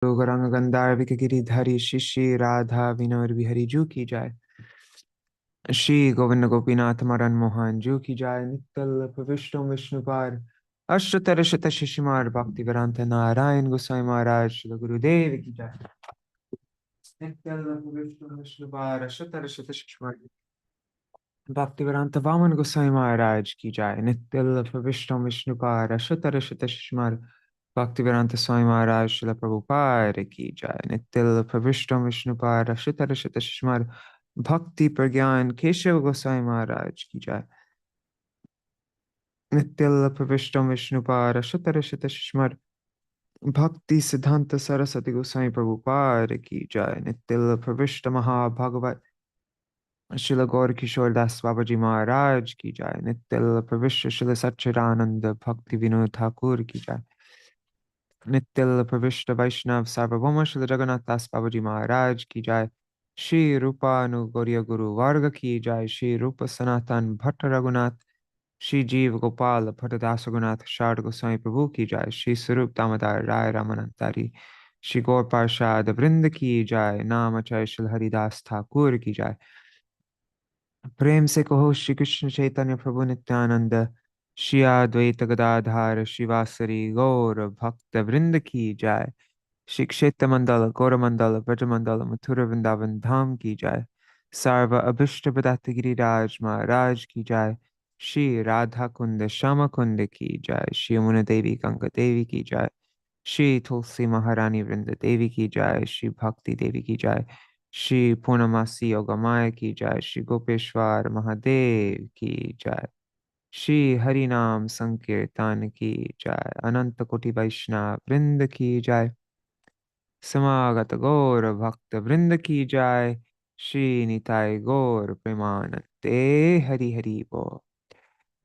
गौरांग गंधार गिरिधारी शिशि राधा विनोद बिहारी जू की जाय। श्री गोविंद गोपीनाथ मदन मोहन जू की जाय। नित्य विष्णु विष्णुपार अष्टोत्तर शत शिशुमार भक्ति वेदांत नारायण गोसाई महाराज श्री गुरुदेव की जाय। नित्य विष्णु विष्णुपार अष्टोत्तर शत शिशुमार भक्ति वेदांत वामन गोसाई महाराज की जाय। नित्य विष्णु विष्णुपार अष्टोत्तर शत शिशुमार भक्ति वेदांत स्वामी महाराज श्रील प्रभुपाद की जय। नित्य प्रविष्टम विष्णुपाद अष्टोत्तर शत शिशुमार भक्ति प्रज्ञान केशव गोसाई महाराज की जय। नित्य प्रविष्टम विष्णुपाद अष्टोत्तर शत शिशुमार भक्ति सिद्धांत सरस्वती गोसाई प्रभुपाद की जय। नित्य प्रविष्ट महाभागवत श्रील गौर किशोर दास बाबा जी महाराज की जय। नित्य प्रविष्ट श्रील सच्चिदानंद भक्ति विनोद ठाकुर की जय। नित्य प्रविष्ट वैष्णव सार्वभौम श्री जगन्नाथ दास बाबूजी महाराज की जय। श्री रूपानुगौर्य गुरु वर्ग की जय। श्री रूप सनातन भट्ट रघुनाथ श्री जीव गोपाल भट्टदास रघुनाथ शारद गोसाई प्रभु की जय। श्री स्वरूप दामोदर राय रामानंदारी श्री गौर पार्षद वृंद की जय। नाम अचय श्री हरिदास ठाकुर की जय। प्रेम से कहो श्री कृष्ण चैतन्य प्रभु नित्यानंद श्री अद्वैत गदाधार शिवासरी गौर भक्त वृंद की जय। श्री क्षेत्र मंडल गौर मंडल ब्रज मंडल मथुरा वृंदावन धाम की जय। सर्व अभिष्ट प्रदात गिरिराज महाराज की जय। श्री राधा कुंद श्याम कुंद की जय। श्री यमुना देवी गंगा देवी की जय। श्री तुलसी महारानी वृंद देवी की जय। श्री भक्ति देवी की जय। श्री पूर्णमासी योगमाया की जय। श्री गोपेश्वर महादेव की जय। श्री हरिनाम संकीर्तन की जय। अनंत कोटि वैष्णव वृंद की जय। समागत गौर भक्त वृंद की जय। श्री निताय गौर प्रेमानंदे हरि हरि बोल।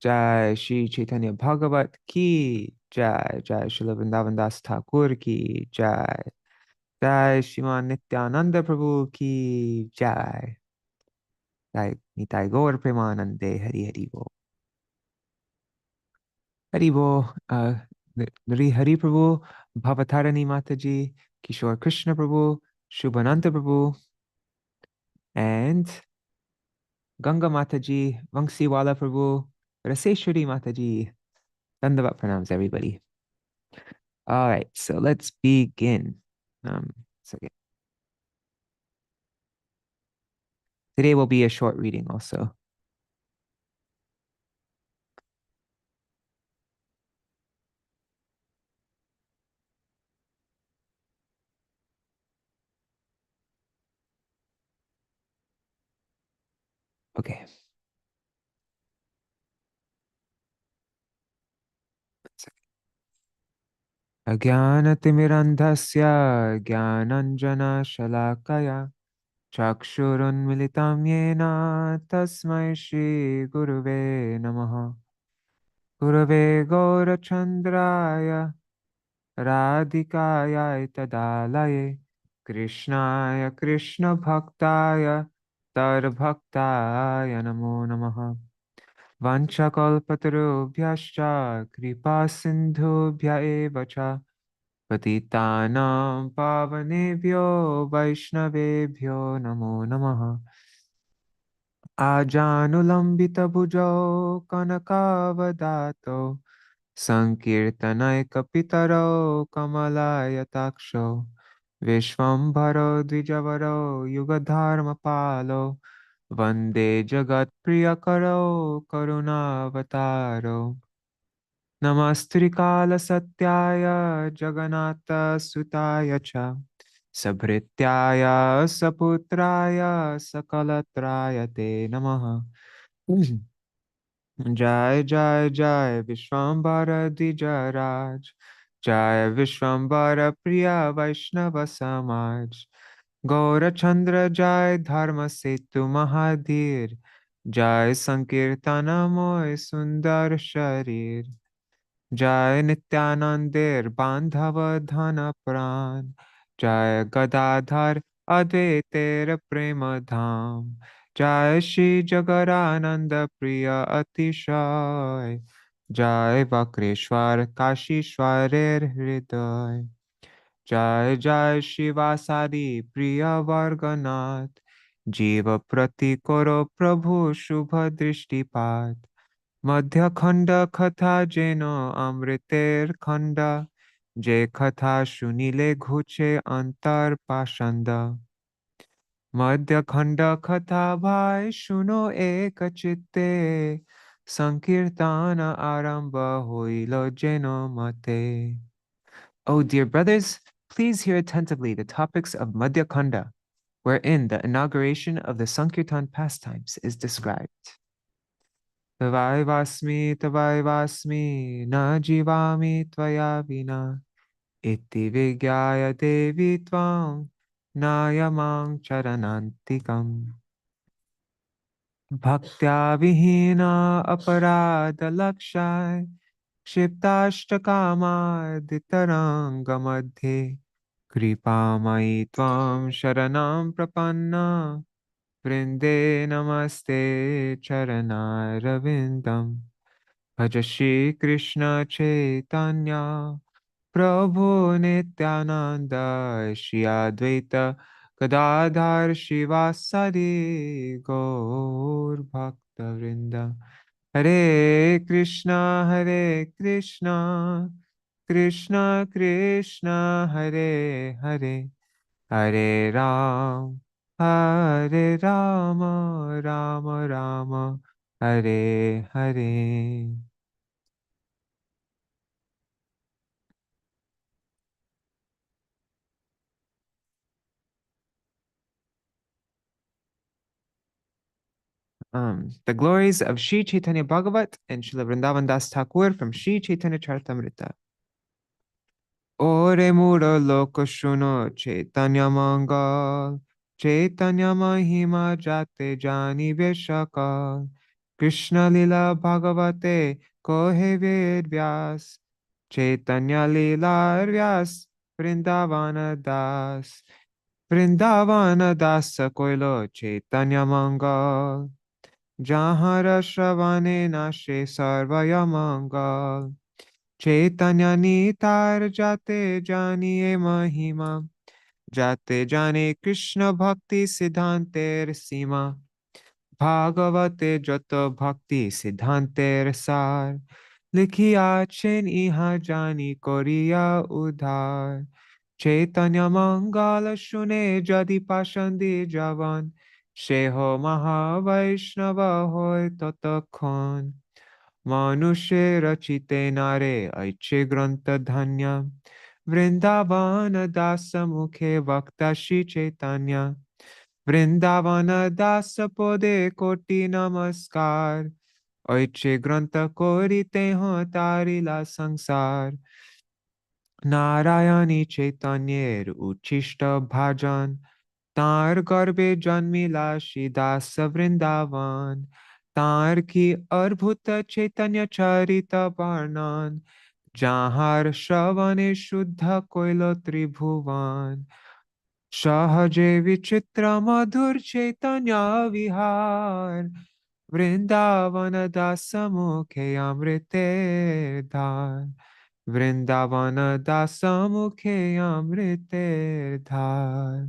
जय श्री चैतन्य भागवत की जय। जय श्री वृंदावन दास ठाकुर की जय। जय श्रीमान नित्यानंद प्रभु की जय। जय निताय गौर प्रेमानंदे हरि हरि बोल। हरि बोल। हरि हरि प्रभु, भवतारिणी माता जी, किशोर कृष्ण प्रभु, शुभानंद प्रभु, and Ganga Mataji, Vangsiwala Prabhu, Raseshwari Mataji. Dandavat pranams, everybody. All right, so let's begin. So yeah, today will be a short reading also. Okay. Ajnanatimirandhasya Jnananjana-shalakaya Chakshurunmilitam yena Tasmai Shri Guruve Namaha. Gurave Gaurachandraya Radhikaya Tadalaye Krishnaya Krishna Bhaktaya Tar Bhaktaya Namo Namaha. Vanchakalpatarubhyascha Kripa Sindhubhya eva cha Patitanam Pavanebhyo Vaishnavebhyo Namo Namaha. Ajanulambita bhujau Kanakavadato Sankirtanaikapitaro Kamalayataksho Vishwambharo Dvijavaro Yugadharmapalo Vande Jagat Priyakaro Karunavataro Namastrikala Satyaya Jagannatha Sutaya Cha Sabhrityaya Saputraya Sakalatraya Te Namaha. Jai Jai Jai Vishwambara Dijaraj Jai Vishwambara Priya Vaishnava Samaj Gaura Chandra Jai Dharma Setu Mahadir Jai Sankirtana Moy Sundar Sharir Jai Nityanandir Bandhava Dhana Pran Jai Gadadhar Advaiter Prema Dham Jai Shri Jagarananda Priya Atishay Jai Vakreshwar Kashishwarer Hriday Jai Jai Shiva Sadi Priya Varganath Jiva Prati Koro Prabhu Shubha Drishtipat Madhya-khaṇḍa Katha Jeno Amriter Khanda Je Katha Shunile Ghuche Antar Pashanda Madhya-khaṇḍa Katha Bhai Shuno Eka Chitte Sankirtana Aramba Hoilo Jeno Mate. O dear brothers, please hear attentively the topics of Madhya-khaṇḍa, wherein the inauguration of the Sankirtan pastimes is described. Tavaivasmi, na jivami tvaya vina, iti vigyaya devi tvam, nayamang charanantikam. Bhaktya vihina aparada lakshai, क्षिप्ताष्टकामा दितरङ्गमध्ये कृपामयि त्वां शरणं प्रपन्ना वृन्दे नमस्ते चरणारविन्दं भज श्रीकृष्ण चैतन्य प्रभु Nityanand Shri Advaita Gadadhar शिवासादि गौरभक्तवृन्द Hare Krishna, Krishna Krishna, Hare Hare, Hare Ram, Hare Rama, Rama Rama, Hare Hare. The glories of Śrī Caitanya-bhāgavata and Srila Vrindavan Das Thakur from Śrī Caitanya Charitamrita. Ore mura loka shuno Chaitanya Mangal, Chaitanya Mahima Jate Jani Veshakal, Krishna Lila Bhagavate Kohe Ved Vyas, Chaitanya Lila Vyas, Vrindavana Das, Vrindavana Das Koilo Chaitanya Mangal, Jahara Shravane Nashe Sarvaya Mangal. Chaitanya Nitar Jate Janiye Mahima Jate Jane Krishna Bhakti Siddhanter Sima Bhagavate Jato Bhakti Siddhanter Sar Likhiya Chen Iha Jani Koriya Udhar Chaitanya Mangala Shune Jadi Pashandi Javan Sheho Mahavaishnava Hoy Tatakhon Manushe rachite nare aiche granta dhanya Vrindavana dasa mukhe vakta Śrī Caitanya Vrindavana dasa pode koti namaskar Aiche granta kori teho tarila sangsar Narayani Chaitanyer uchishta bhajan तार गर्भे जन्मिला दास वृंदावन तार की अद्भुत चैतन्य चरित वर्णन जहाँ श्रवणे शुद्ध कोइलो त्रिभुवन सहजे विचित्र मधुर चैतन्य विहार वृंदावन दास मुखे अमृते धार वृंदावन दास मुखे अमृते धार.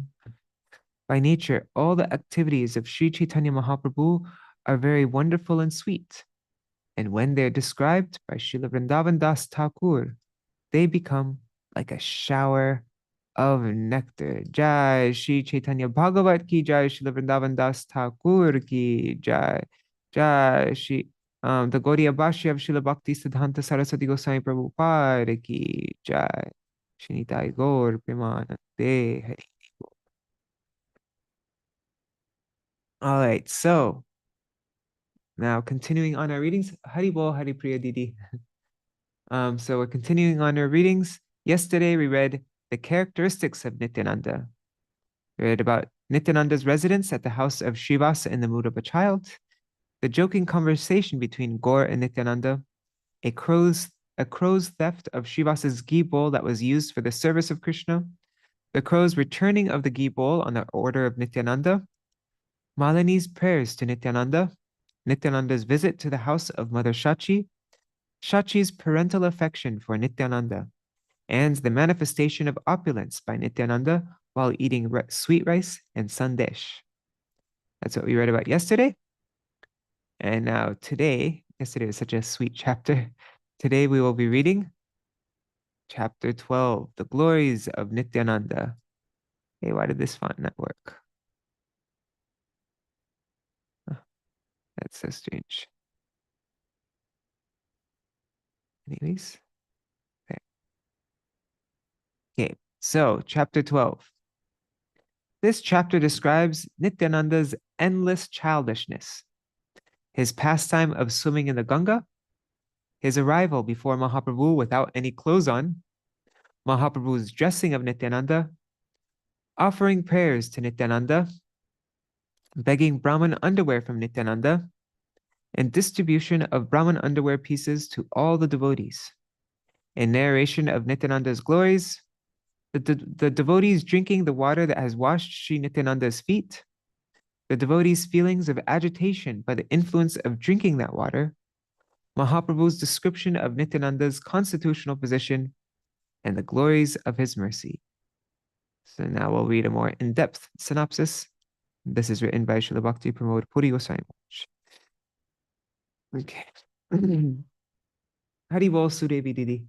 By nature, all the activities of Śrī Caitanya Mahāprabhu are very wonderful and sweet. And when they are described by Srila Vrindavan Das Thakur, they become like a shower of nectar. Jai Śrī Caitanya-bhāgavata ki jai, Srila Vrindavan Das Thakur ki jai. Jai Shri, the Gaudiya Bhashya of Srila Bhakti Siddhanta Saraswati Goswami Prabhupada ki jai. Śrī Nitāi Gaur Premanande Hari. All right, so now continuing on our readings, Hari Bol, Hari Priya Didi. So we're continuing on our readings. Yesterday we read the characteristics of Nityananda. We read about Nityananda's residence at the house of Srivasa in the mood of a child, the joking conversation between Gaur and Nityananda, a crow's theft of Srivasa's ghee bowl that was used for the service of Krishna, the crow's returning of the ghee bowl on the order of Nityananda, Malini's prayers to Nityananda, Nityananda's visit to the house of Mother Shachi, Shachi's parental affection for Nityananda, and the manifestation of opulence by Nityananda while eating sweet rice and sandesh. That's what we read about yesterday. And now today, yesterday was such a sweet chapter. Today we will be reading chapter 12, the glories of Nityananda. Hey, why did this font not work? Oh, that's so strange. Anyways, there. Okay, so chapter 12. This chapter describes Nityananda's endless childishness, his pastime of swimming in the Ganga, his arrival before Mahaprabhu without any clothes on, Mahaprabhu's dressing of Nityananda, offering prayers to Nityananda, begging Brahman underwear from Nityananda, and distribution of Brahman underwear pieces to all the devotees. In narration of Nityananda's glories, the devotees drinking the water that has washed Śrī Nityananda's feet, the devotees' feelings of agitation by the influence of drinking that water, Mahaprabhu's description of Nityananda's constitutional position, and the glories of his mercy. So now we'll read a more in-depth synopsis. This is written by Srila Bhakti Pramod Puri Goswami. Okay. Hari Bol Sudevi Didi.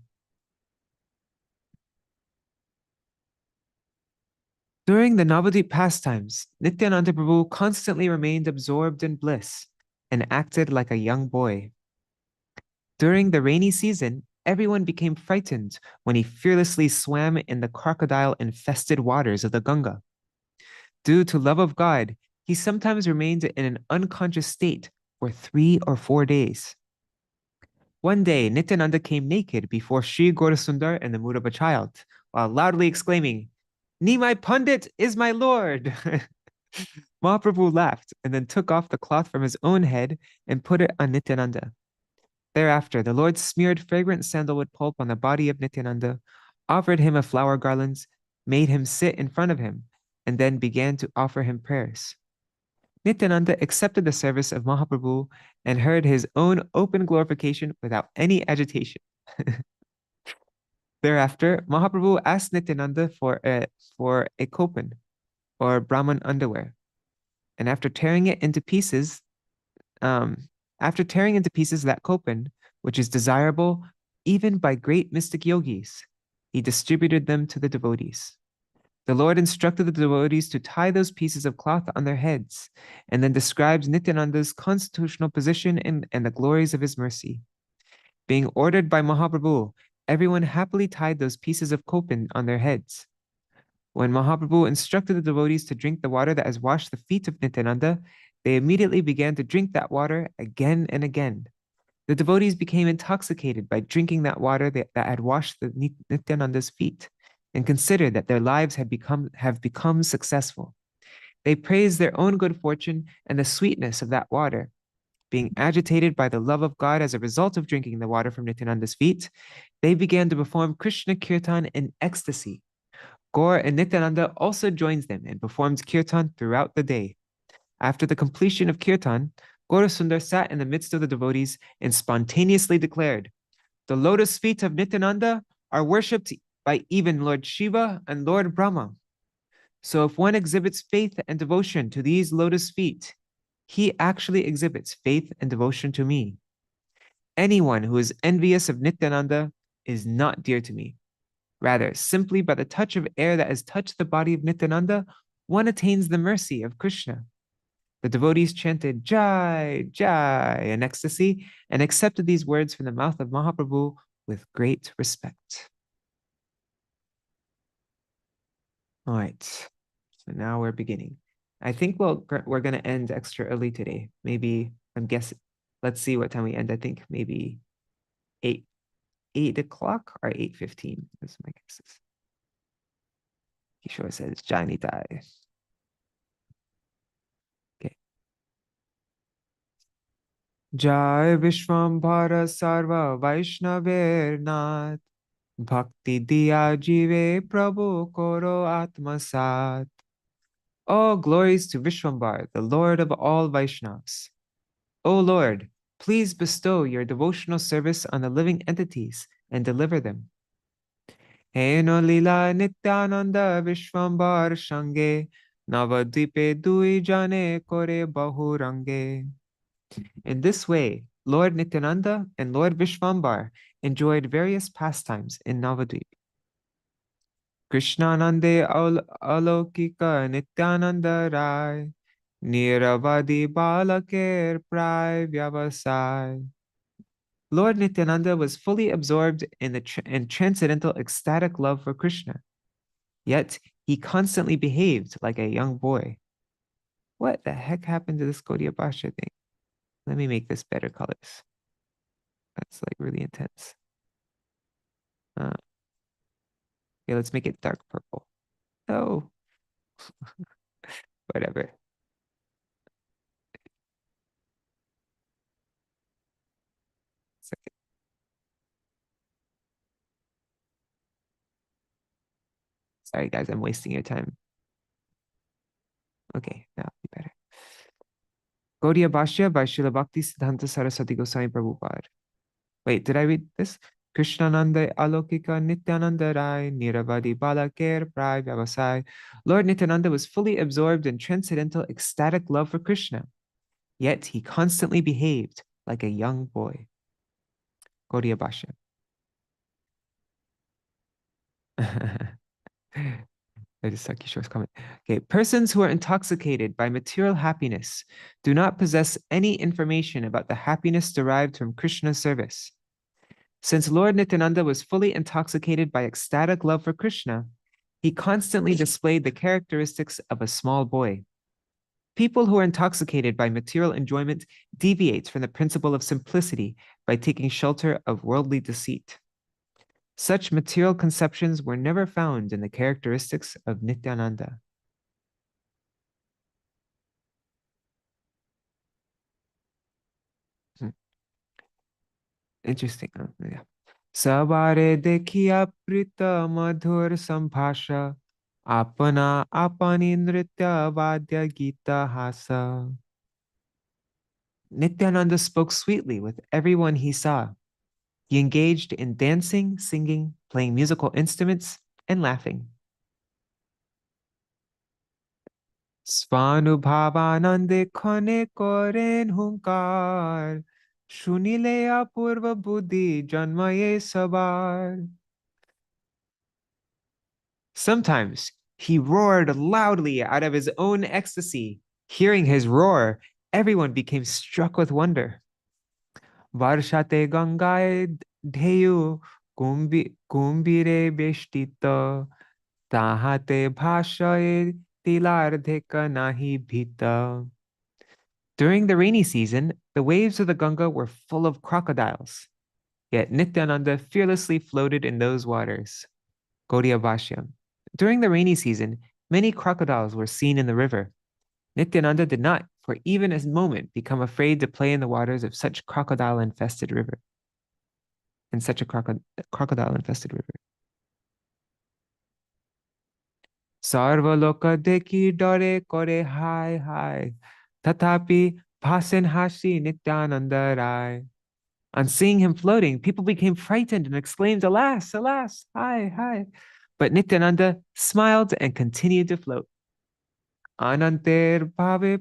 During the Navadvip pastimes, Nityananda Prabhu constantly remained absorbed in bliss and acted like a young boy. During the rainy season, everyone became frightened when he fearlessly swam in the crocodile-infested waters of the Ganga. Due to love of God, he sometimes remained in an unconscious state for 3 or 4 days. One day, Nityananda came naked before Sri Gaurasundar in the mood of a child, while loudly exclaiming, "Nimai Pandit is my lord!" Mahaprabhu laughed and then took off the cloth from his own head and put it on Nityananda. Thereafter, the Lord smeared fragrant sandalwood pulp on the body of Nityananda, offered him a flower garland, made him sit in front of him, and then began to offer him prayers. Nityananda accepted the service of Mahaprabhu and heard his own open glorification without any agitation. Thereafter, Mahaprabhu asked Nityananda for a kopan, or Brahman underwear, and after tearing into pieces that kopan, which is desirable even by great mystic yogis, he distributed them to the devotees. The Lord instructed the devotees to tie those pieces of cloth on their heads, and then describes Nityananda's constitutional position and the glories of his mercy. Being ordered by Mahaprabhu, everyone happily tied those pieces of kopan on their heads. When Mahaprabhu instructed the devotees to drink the water that has washed the feet of Nityananda, they immediately began to drink that water again and again. The devotees became intoxicated by drinking that water that had washed Nityananda's feet, and considered that their lives have become successful. They praised their own good fortune and the sweetness of that water. Being agitated by the love of God as a result of drinking the water from Nityananda's feet, they began to perform Krishna Kirtan in ecstasy. Gaur and Nityananda also joins them and performs Kirtan throughout the day. After the completion of Kirtan, Gaurasundar sat in the midst of the devotees and spontaneously declared, "The lotus feet of Nityananda are worshipped by even Lord Shiva and Lord Brahma. So if one exhibits faith and devotion to these lotus feet, he actually exhibits faith and devotion to me. Anyone who is envious of Nityananda is not dear to me. Rather, simply by the touch of air that has touched the body of Nityananda, one attains the mercy of Krishna." The devotees chanted Jai, Jai in ecstasy and accepted these words from the mouth of Mahaprabhu with great respect. All right, so now we're beginning. I think we're going to end extra early today. Maybe, I'm guessing, let's see what time we end. I think maybe 8 o'clock or 8:15 is my guesses. Kishore says Jai Nitai. Okay. Jai Vishwambhara Sarva Vaishnaver Nath Bhakti Diya Jive Prabhu Koro Atmasat. All glories to Vishwambar, the Lord of all Vaishnavas. O Lord, please bestow your devotional service on the living entities and deliver them. Heno lila Nityananda Vishwambar Shange Navadipe Dui Jane Kore Bahurange. In this way, Lord Nityananda and Lord Vishwambar enjoyed various pastimes in Navadvip. Krishnanande Alokika Nityananda Rai Niravadi Balakir Prai Vyavasai. Lord Nityananda was fully absorbed in in transcendental ecstatic love for Krishna, yet he constantly behaved like a young boy. What the heck happened to this Gaudiya Bhashya thing? Let me make this better colors. That's like really intense. Okay, let's make it dark purple. Oh, whatever. Second. Sorry, guys, I'm wasting your time. Okay, that'll be better. Gaudiya Bhashya by Srila Bhakti Siddhanta Saraswati Goswami Prabhupada. Wait, did I read this? Krishnananda Alokika Nityananda Rai Niravadi Balakir Prai Vyavasai. Lord Nityananda was fully absorbed in transcendental ecstatic love for Krishna, yet he constantly behaved like a young boy. Gaudiya Bhashya. I just saw Kishore's comment. Okay, persons who are intoxicated by material happiness do not possess any information about the happiness derived from Krishna's service. Since Lord Nityananda was fully intoxicated by ecstatic love for Krishna, he constantly displayed the characteristics of a small boy. People who are intoxicated by material enjoyment deviate from the principle of simplicity by taking shelter of worldly deceit. Such material conceptions were never found in the characteristics of Nityananda. Interesting. Yeah. Sabare dekhiya prita madhur sambhasha apana apani nritya vadya gita hasa. Nityananda spoke sweetly with everyone he saw. He engaged in dancing, singing, playing musical instruments, and laughing. Svanubhavanande khane koren hunkar shunile apurva buddhi janmaye sabar. Sometimes he roared loudly out of his own ecstasy. Hearing his roar, everyone became struck with wonder. Varshate Gangaye Dheyu Kumbire Beshtita Tahate Bhashaye Tilardheka Nahi Bhita. During the rainy season, the waves of the Ganga were full of crocodiles. Yet Nityananda fearlessly floated in those waters. Gaudiya Bhashya. During the rainy season, many crocodiles were seen in the river. Nityananda did not, for even a moment, become afraid to play in the waters of such crocodile-infested river. In such a crocodile-infested river. Sarva loka deki dore kore hai hai. Tatapi pasen hashi Nityananda rai. On seeing him floating, people became frightened and exclaimed, "Alas, alas, hi, hi." But Nityananda smiled and continued to float. Ananter bhave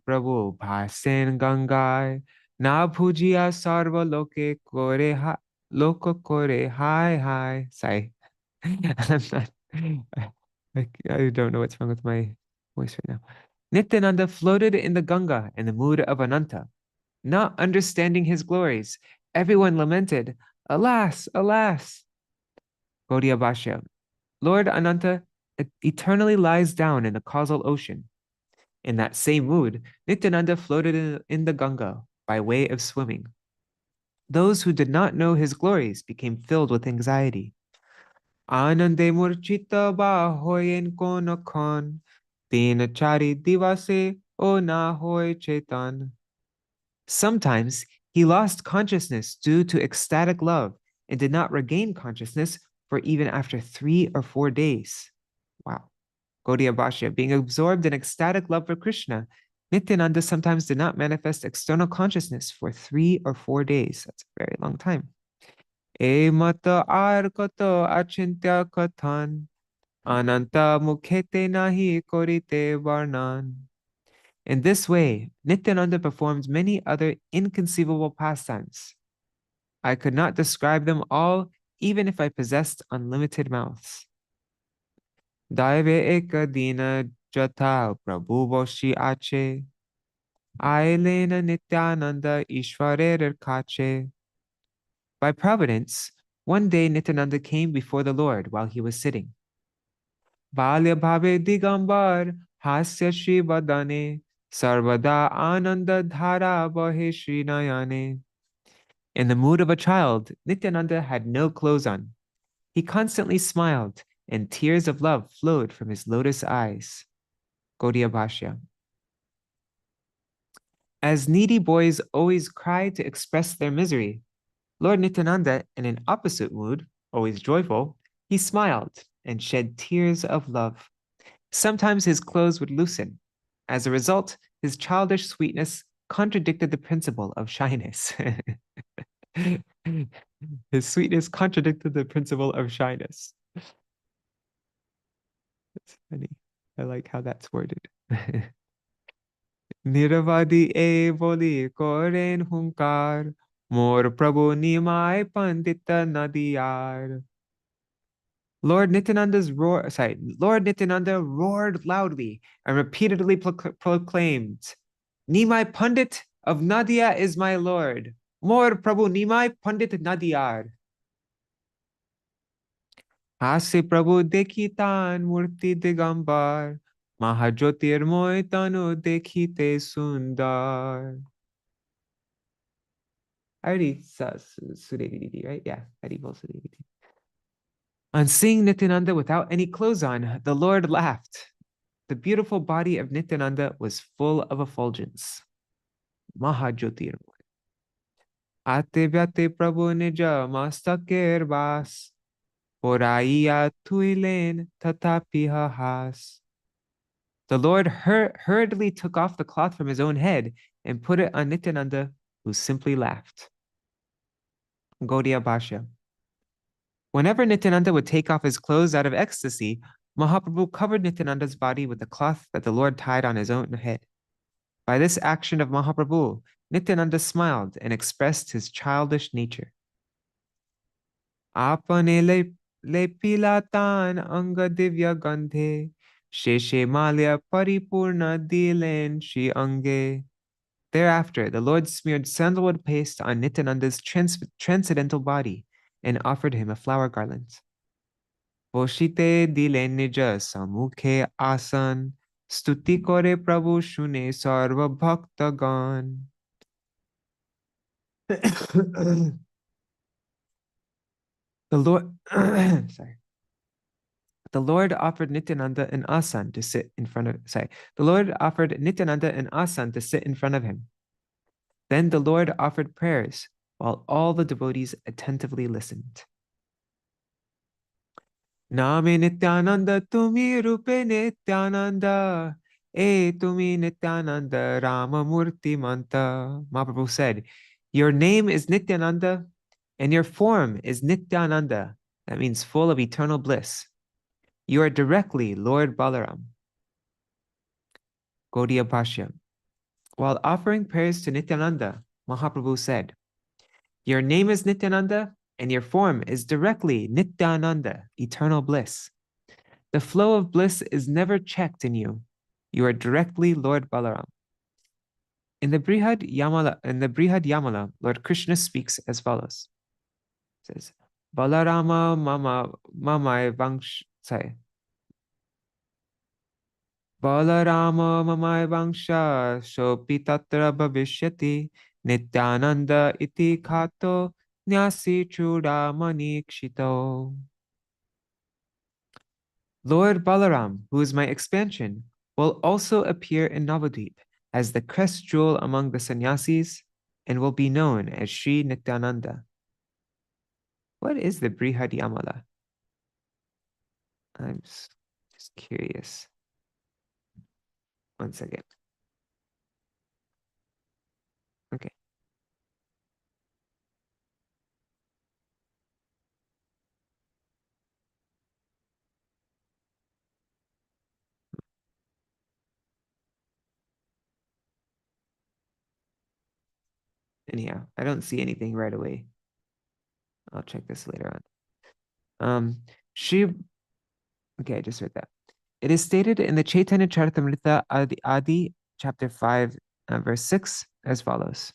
prabhu bhasen gangai na bhujiya sarva loke kore ha loko kore hi hi. Sorry. I'm not, I don't know what's wrong with my voice right now. Nityananda floated in the Ganga in the mood of Ananta. Not understanding his glories, everyone lamented, "Alas, alas." Gaudiya Bhashya. Lord Ananta eternally lies down in the causal ocean. In that same mood, Nityananda floated in the Ganga by way of swimming. Those who did not know his glories became filled with anxiety. Anande murchita ba hoyen kono kon, tina chari divase o na hoy chetan. Sometimes he lost consciousness due to ecstatic love and did not regain consciousness for even after 3 or 4 days. Wow. Gaudiya Bhashya, being absorbed in ecstatic love for Krishna, Nityananda sometimes did not manifest external consciousness for 3 or 4 days. That's a very long time. E mata ar koto achintya kathan. Ananta mukhete nahi korite varnan. In this way, Nityananda performed many other inconceivable pastimes. I could not describe them all, even if I possessed unlimited mouths. Daive eka dina jata prabhu voshi ache. Ailena Nityananda ishvarer kache. By providence, one day Nityananda came before the Lord while he was sitting. Balya bhave digambar hasya shri vadane sarvada ananda dhara bahe shri nayane. In the mood of a child, Nityananda had no clothes on. He constantly smiled, and tears of love flowed from his lotus eyes. Gaudiya Bhashya. As needy boys always cry to express their misery, Lord Nityananda, in an opposite mood, always joyful, he smiled and shed tears of love. Sometimes his clothes would loosen. As a result, his childish sweetness contradicted the principle of shyness. His sweetness contradicted the principle of shyness. That's funny. I like how that's worded. Niravadi e boli koren hunkar, mor prabhu nimai pandita nadiyar. Lord Nityananda roared loudly and repeatedly proclaimed, Nimai Pandit of Nadia is my Lord. Mor Prabhu Nimai Pandit Nadiyar. Hase Prabhu dekitan murti digambar. Mahajyotirmoy tanu dekhite sundar. I already saw Sudevidi, right? Yeah, Haribol Sudevidi. On seeing Nityananda without any clothes on, the Lord laughed. The beautiful body of Nityananda was full of effulgence. Mahajyotir. Ate vyate Prabhu nija mastaker vas. Poraiya tuilen tatapiha has. The Lord hurriedly took off the cloth from his own head and put it on Nityananda, who simply laughed. Gaudiya Bhashya. Whenever Nityananda would take off his clothes out of ecstasy, Mahaprabhu covered Nityananda's body with the cloth that the Lord tied on his own head. By this action of Mahaprabhu, Nityananda smiled and expressed his childish nature. Apane le pilatan anga divya gandhe, sheshe malya paripurna dilen shi ange. Thereafter, the Lord smeared sandalwood paste on Nityananda's transcendental body and offered him a flower garland. Boshite dilen nija samukhe asan, stuti kore prabhu shune sarva bhaktagan. The Lord, sorry. The Lord offered Nityananda an asan to sit in front of, The Lord offered Nityananda an asan to sit in front of him. Then the Lord offered prayers while all the devotees attentively listened. Name Nityananda tumi rupe Nityananda. Tumi Nityananda Rama Murti Manta. Mahaprabhu said, your name is Nityananda and your form is Nityananda. That means full of eternal bliss. You are directly Lord Balaram. Gaudiya Bhashya. While offering prayers to Nityananda, Mahaprabhu said, your name is Nityananda and your form is directly Nityananda, eternal bliss. The flow of bliss is never checked in you. You are directly Lord Balaram. In the Brihad Yamala, Lord Krishna speaks as follows. It says, Balarama mamai vangsh, Balarama mamai vangsha shopi tatra bhavishyati Nityananda iti khato nyasi chudamani kshito. Lord Balaram, who is my expansion, will also appear in Navadvip as the crest jewel among the sannyasis and will be known as Śrī Nityānanda. What is the Brihad Yamala? I'm just curious. One second. Okay. Anyhow, I don't see anything right away. I'll check this later on. Okay, I just read that. It is stated in the Chaitanya Charitamrita Adi, chapter 5, verse 6, as follows.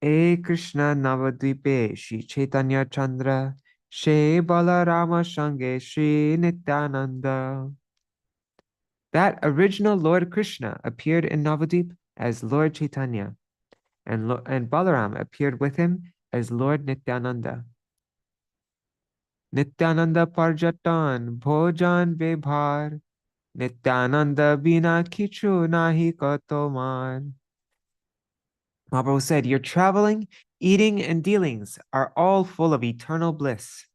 E Krishna Navadvipe Śrī Caitanya-chandra She Balarama Shange Śrī Nityānanda. That original Lord Krishna appeared in Navadvip as Lord Chaitanya, and Balaram appeared with him as Lord Nityananda. Nityananda Parjatan Bhojan Bebhar Nityananda Bina Kichu Nahi Katomar. Mahaprabhu said, your traveling, eating, and dealings are all full of eternal bliss.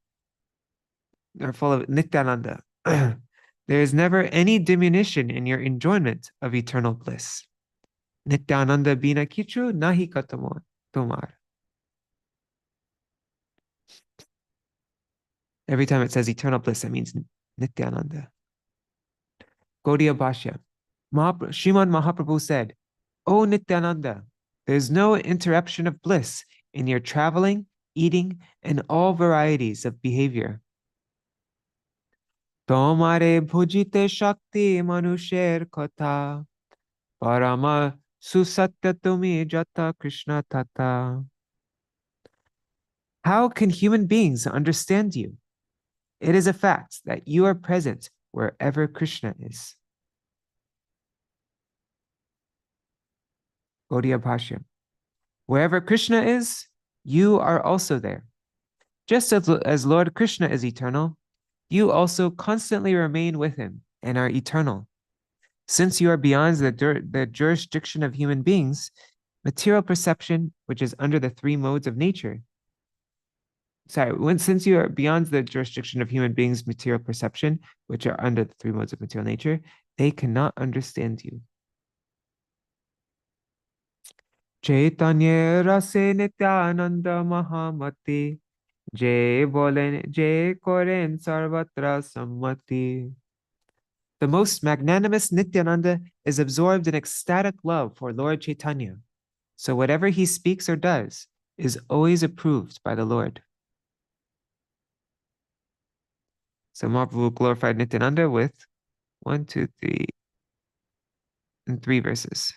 They're full of Nityananda. There is never any diminution in your enjoyment of eternal bliss. Nityananda Bina Kichu Nahi Katomar. Every time it says eternal bliss, that means Nityananda. Gaudiya Bhashya. Srimad Mahaprabhu said, O Nityananda, there is no interruption of bliss in your traveling, eating, and all varieties of behavior. Tomare bhujite shakti manusher kotha, parama susatya tumi jata Krishna tata. How can human beings understand you? It is a fact that you are present wherever Krishna is. Gaudiya Bhashya. Wherever Krishna is, you are also there. Just as Lord Krishna is eternal, you also constantly remain with him and are eternal. Since you are beyond the jurisdiction of human beings, material perception, which is under the three modes of nature, since you are beyond the jurisdiction of human beings' material perception, which are under the three modes of material nature, they cannot understand you. Chaitanya rase Nityananda Mahamati Jai bolen Jai koren sarvatra sammati. The most magnanimous Nityananda is absorbed in ecstatic love for Lord Chaitanya. So whatever he speaks or does is always approved by the Lord. So Mahaprabhu glorified Nityananda with 1, 2, 3, and 3 verses.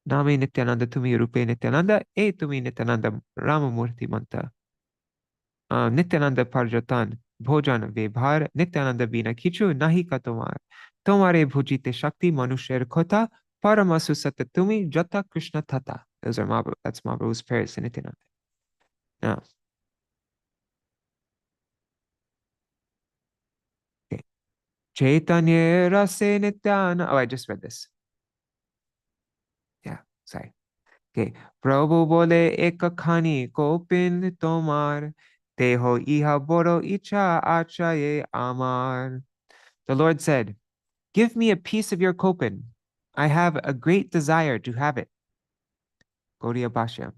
Name Nityananda tumi rupe Nityananda e tumi Nityananda Ramamurti manta. Nityananda Parjatan Bhojan Vebhar Nityananda Bina Kichu Nahi Katomar Tomare Bhujite Shakti Manusher Kota Paramasu Satatumi Jata Krishna Tata. Those are Mahaprabhu. That's Mahaprabhu's prayers to Nityananda. Now, okay. Chaitanya Rase Nityananda. Oh, I just read this. Yeah, sorry. Okay. Prabhu bole ekakhani kopin tomar teho iha boro icha achaye amar. The Lord said, give me a piece of your kopin. I have a great desire to have it. Gaudiya Bhashya.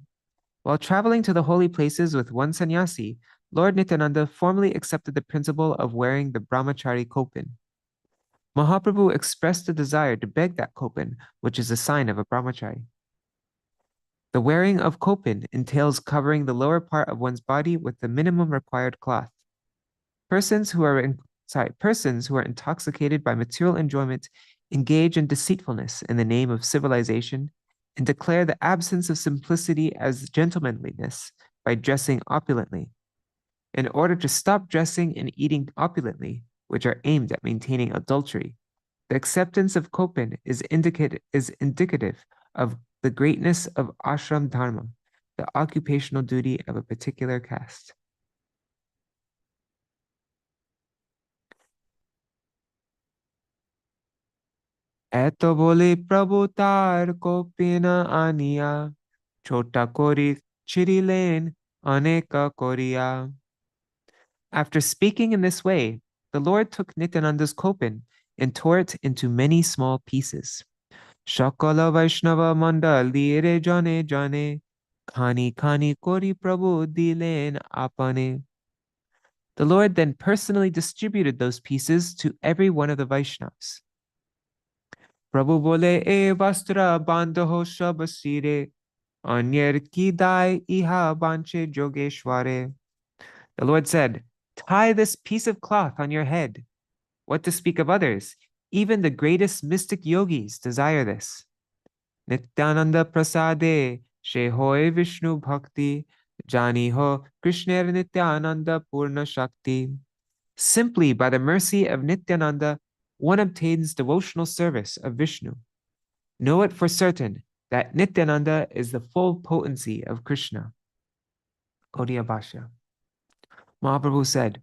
While traveling to the holy places with one sannyasi, Lord Nityananda formally accepted the principle of wearing the brahmachari kopin. Mahaprabhu expressed a desire to beg that kopin, which is a sign of a brahmachari. The wearing of kopin entails covering the lower part of one's body with the minimum required cloth. Persons who are intoxicated by material enjoyment engage in deceitfulness in the name of civilization and declare the absence of simplicity as gentlemanliness by dressing opulently. In order to stop dressing and eating opulently, which are aimed at maintaining adultery, the acceptance of kopin is indicative of the greatness of ashram dharma, the occupational duty of a particular caste. Eto bole Prabhu tar kopina aniya, chota kori chirilen aneka koriya. After speaking in this way, the Lord took Nityananda's kopin and tore it into many small pieces. Shakala Vaishnava Mandali re jane jane, khani khani kori Prabhu dilen apane. The Lord then personally distributed those pieces to every one of the Vaishnavas. Prabhu bole e vastra bandho shabasire, Anyer ki dai iha banche jogeshware. The Lord said, tie this piece of cloth on your head. What to speak of others? Even the greatest mystic yogis desire this. Nityananda prasade she hoy Vishnu bhakti jani ho Krishner Nityananda purna shakti. Simply by the mercy of Nityananda, one obtains devotional service of Vishnu. Know it for certain that Nityananda is the full potency of Krishna. Gaudiya Bhashya. Mahaprabhu said,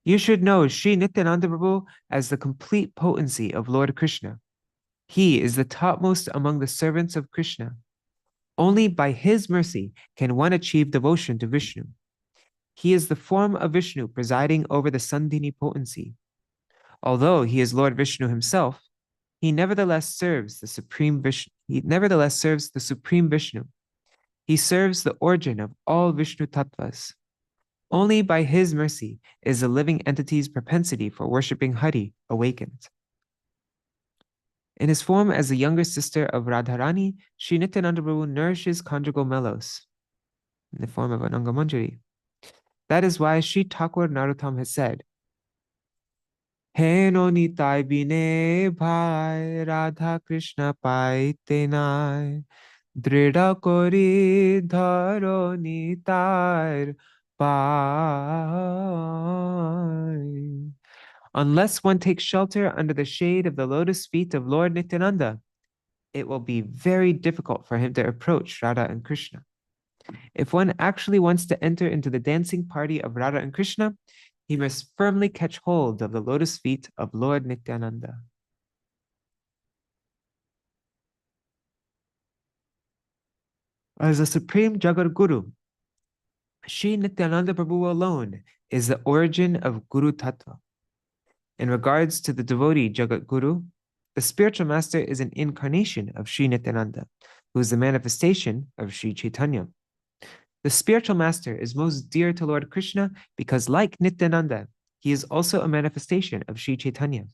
you should know Śrī Nityananda Prabhu as the complete potency of Lord Krishna. He is the topmost among the servants of Krishna. Only by his mercy can one achieve devotion to Vishnu. He is the form of Vishnu presiding over the Sandhini potency. Although he is Lord Vishnu himself, he nevertheless serves the supreme Vishnu. He serves the origin of all Vishnu tattvas. Only by his mercy is the living entity's propensity for worshipping Hari awakened. In his form as the younger sister of Radharani, Śrī Nityananda Prabhu nourishes conjugal mellows in the form of an Angamanjari. That is why Sri Thakur Narottam has said, He no nitai bine bhai Radha Krishna paite nai Drida kori dharo nitai pai. Unless one takes shelter under the shade of the lotus feet of Lord Nityananda, it will be very difficult for him to approach Radha and Krishna. If one actually wants to enter into the dancing party of Radha and Krishna, he must firmly catch hold of the lotus feet of Lord Nityananda. As the supreme Jagat Guru, Śrī Nityananda Prabhu alone is the origin of Guru Tattva. In regards to the devotee Jagat Guru, the spiritual master is an incarnation of Śrī Nityananda, who is the manifestation of Śrī Caitanya. The spiritual master is most dear to Lord Krishna because, like Nityananda, he is also a manifestation of Śrī Caitanya,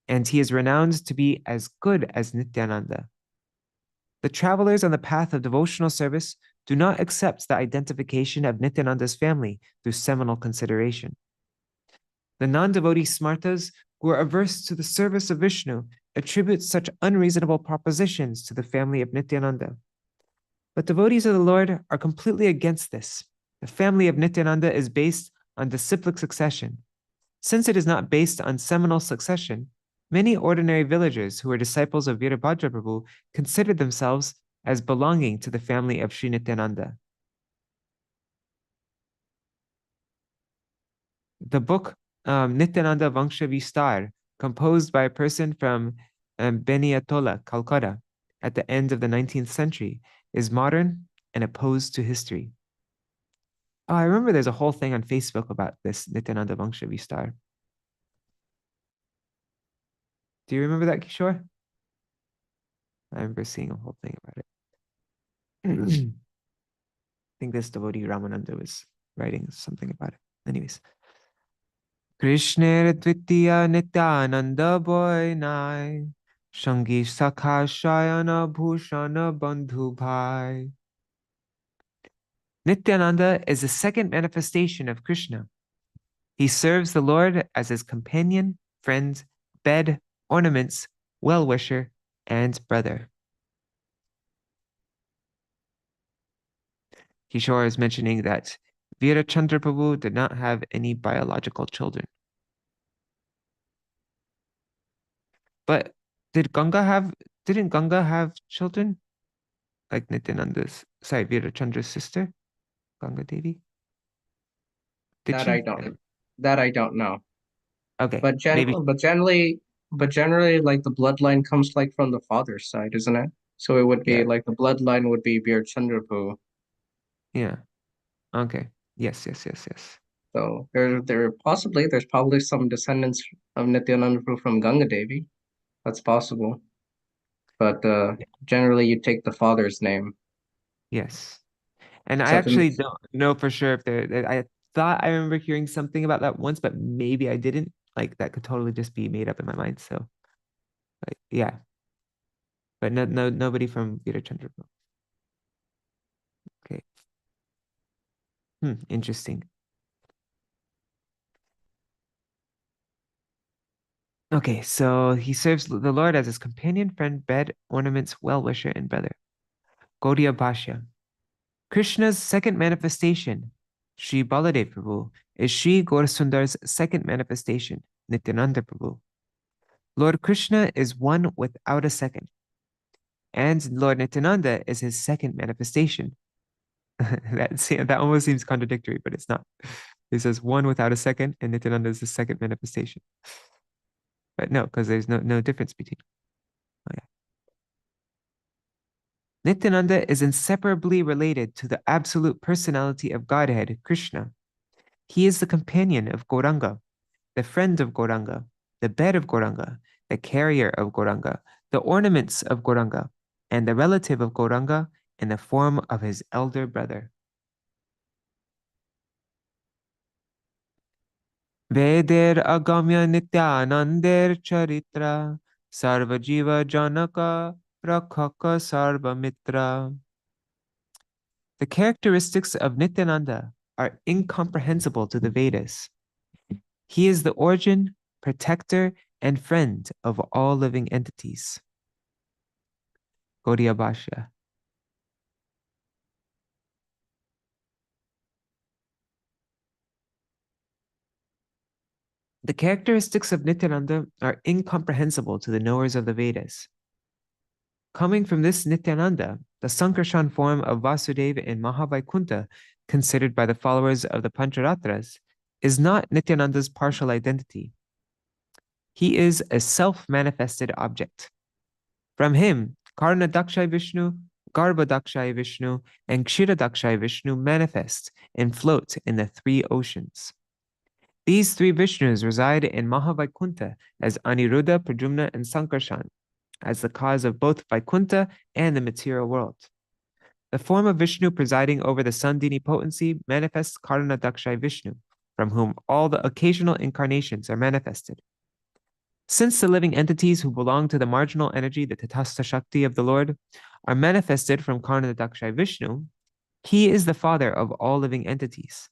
and he is renowned to be as good as Nityananda. The travelers on the path of devotional service do not accept the identification of Nityananda's family through seminal consideration. The non-devotee smartas who are averse to the service of Vishnu attribute such unreasonable propositions to the family of Nityananda. But devotees of the Lord are completely against this. The family of Nityananda is based on disciplic succession. Since it is not based on seminal succession, many ordinary villagers who were disciples of Virabhadra Prabhu considered themselves as belonging to the family of Śrī Nityananda. The book Nityananda Vangsha Vistar, composed by a person from Beniatola, Calcutta, at the end of the 19th century, is modern and opposed to history. Oh, I remember there's a whole thing on Facebook about this Nityananda Vangsha Vistar. Do you remember that, Kishore? I remember seeing a whole thing about it. I think this devotee Ramananda was writing something about it. Anyways. Krishner Dvitiya Nityananda boy nai Shangi Sakha Shayana Bhushana Bandhu Bhai. Nityananda is the second manifestation of Krishna. He serves the Lord as his companion, friend, bed, ornaments, well-wisher, and brother. Kishore is mentioning that Virachandra Prabhu did not have any biological children. But didn't Ganga have children? Like Nityananda's, Virachandra's sister, Ganga Devi? Did That she? I don't know. Okay, But maybe. generally, like the bloodline comes like from the father's side, isn't it? So it would be Yeah, like the bloodline would be Veer Chandrapur. yeah. Okay. Yes, yes, yes, yes. So there's probably some descendants of Nityananda from Ganga Devi. That's possible. But generally you take the father's name. Yes. And I Except in, actually don't know for sure if I thought I remember hearing something about that once, but maybe I didn't. Like that could totally just be made up in my mind. So, like, yeah. But nobody from Virachandra. Interesting. Okay, so he serves the Lord as his companion, friend, bed, ornaments, well-wisher, and brother. Gaudiya Bhashya. Krishna's second manifestation, Sri Baladev Prabhu, is Sri Gaurasundar's second manifestation, Nityananda Prabhu. Lord Krishna is one without a second, and Lord Nityananda is his second manifestation. That almost seems contradictory, but it's not. He says one without a second, and Nityananda is the second manifestation. But no, because there's no difference between. Oh, yeah. Nityananda is inseparably related to the absolute personality of Godhead, Krishna. He is the companion of Gauranga, the friend of Gauranga, the bed of Gauranga, the carrier of Gauranga, the ornaments of Gauranga, and the relative of Gauranga in the form of his elder brother. Veder agamya nityanander charitra sarva jiva janaka rakhaka sarva mitra. The characteristics of Nityananda are incomprehensible to the Vedas. He is the origin, protector, and friend of all living entities. Gaudiya Bhashya. The characteristics of Nityananda are incomprehensible to the knowers of the Vedas. Coming from this Nityananda, the Sankarshan form of Vasudeva in Mahavaikuntha, considered by the followers of the Pancharatras, is not Nityananda's partial identity. He is a self-manifested object. From him, Karna Dakshay Vishnu, Garbha Dakshay Vishnu, and Kshira Dakshay Vishnu manifest and float in the three oceans. These three Vishnus reside in Mahavaikuntha as Aniruddha, Pradyumna, and Sankarshan, as the cause of both Vaikuntha and the material world. The form of Vishnu presiding over the Sandhini potency manifests Karna Dakshay Vishnu, from whom all the occasional incarnations are manifested. Since the living entities who belong to the marginal energy, the Tatastha Shakti of the Lord, are manifested from Karna Dakshay Vishnu, he is the father of all living entities.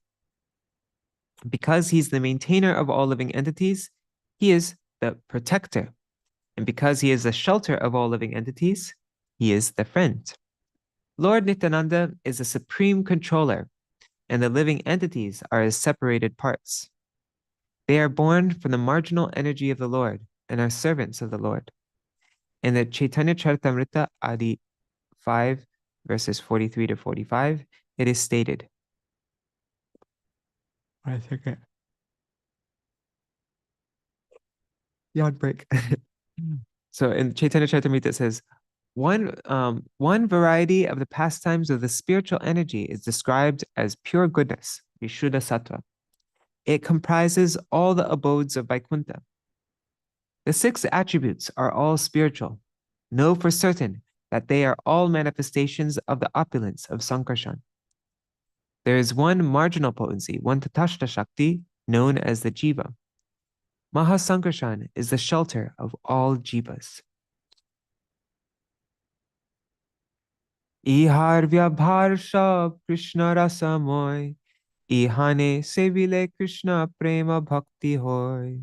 Because he's the maintainer of all living entities, he is the protector. And because he is the shelter of all living entities, he is the friend. Lord Nityananda is the supreme controller, and the living entities are his separated parts. They are born from the marginal energy of the Lord and are servants of the Lord. In the Chaitanya Charitamrita Adi 5, verses 43 to 45, it is stated. I think it. Yawn break. So in Chaitanya Charitamrita it says, one variety of the pastimes of the spiritual energy is described as pure goodness, Vishuddha Sattva. It comprises all the abodes of Vaikuntha. The six attributes are all spiritual. Know for certain that they are all manifestations of the opulence of Sankarshan. There is one marginal potency, one Tatashta Shakti, known as the Jiva. Mahasankarshan is the shelter of all Jivas. Ihar vyabhar sab Krishna rasamoy, ihane sevile Krishna prema bhakti hoy.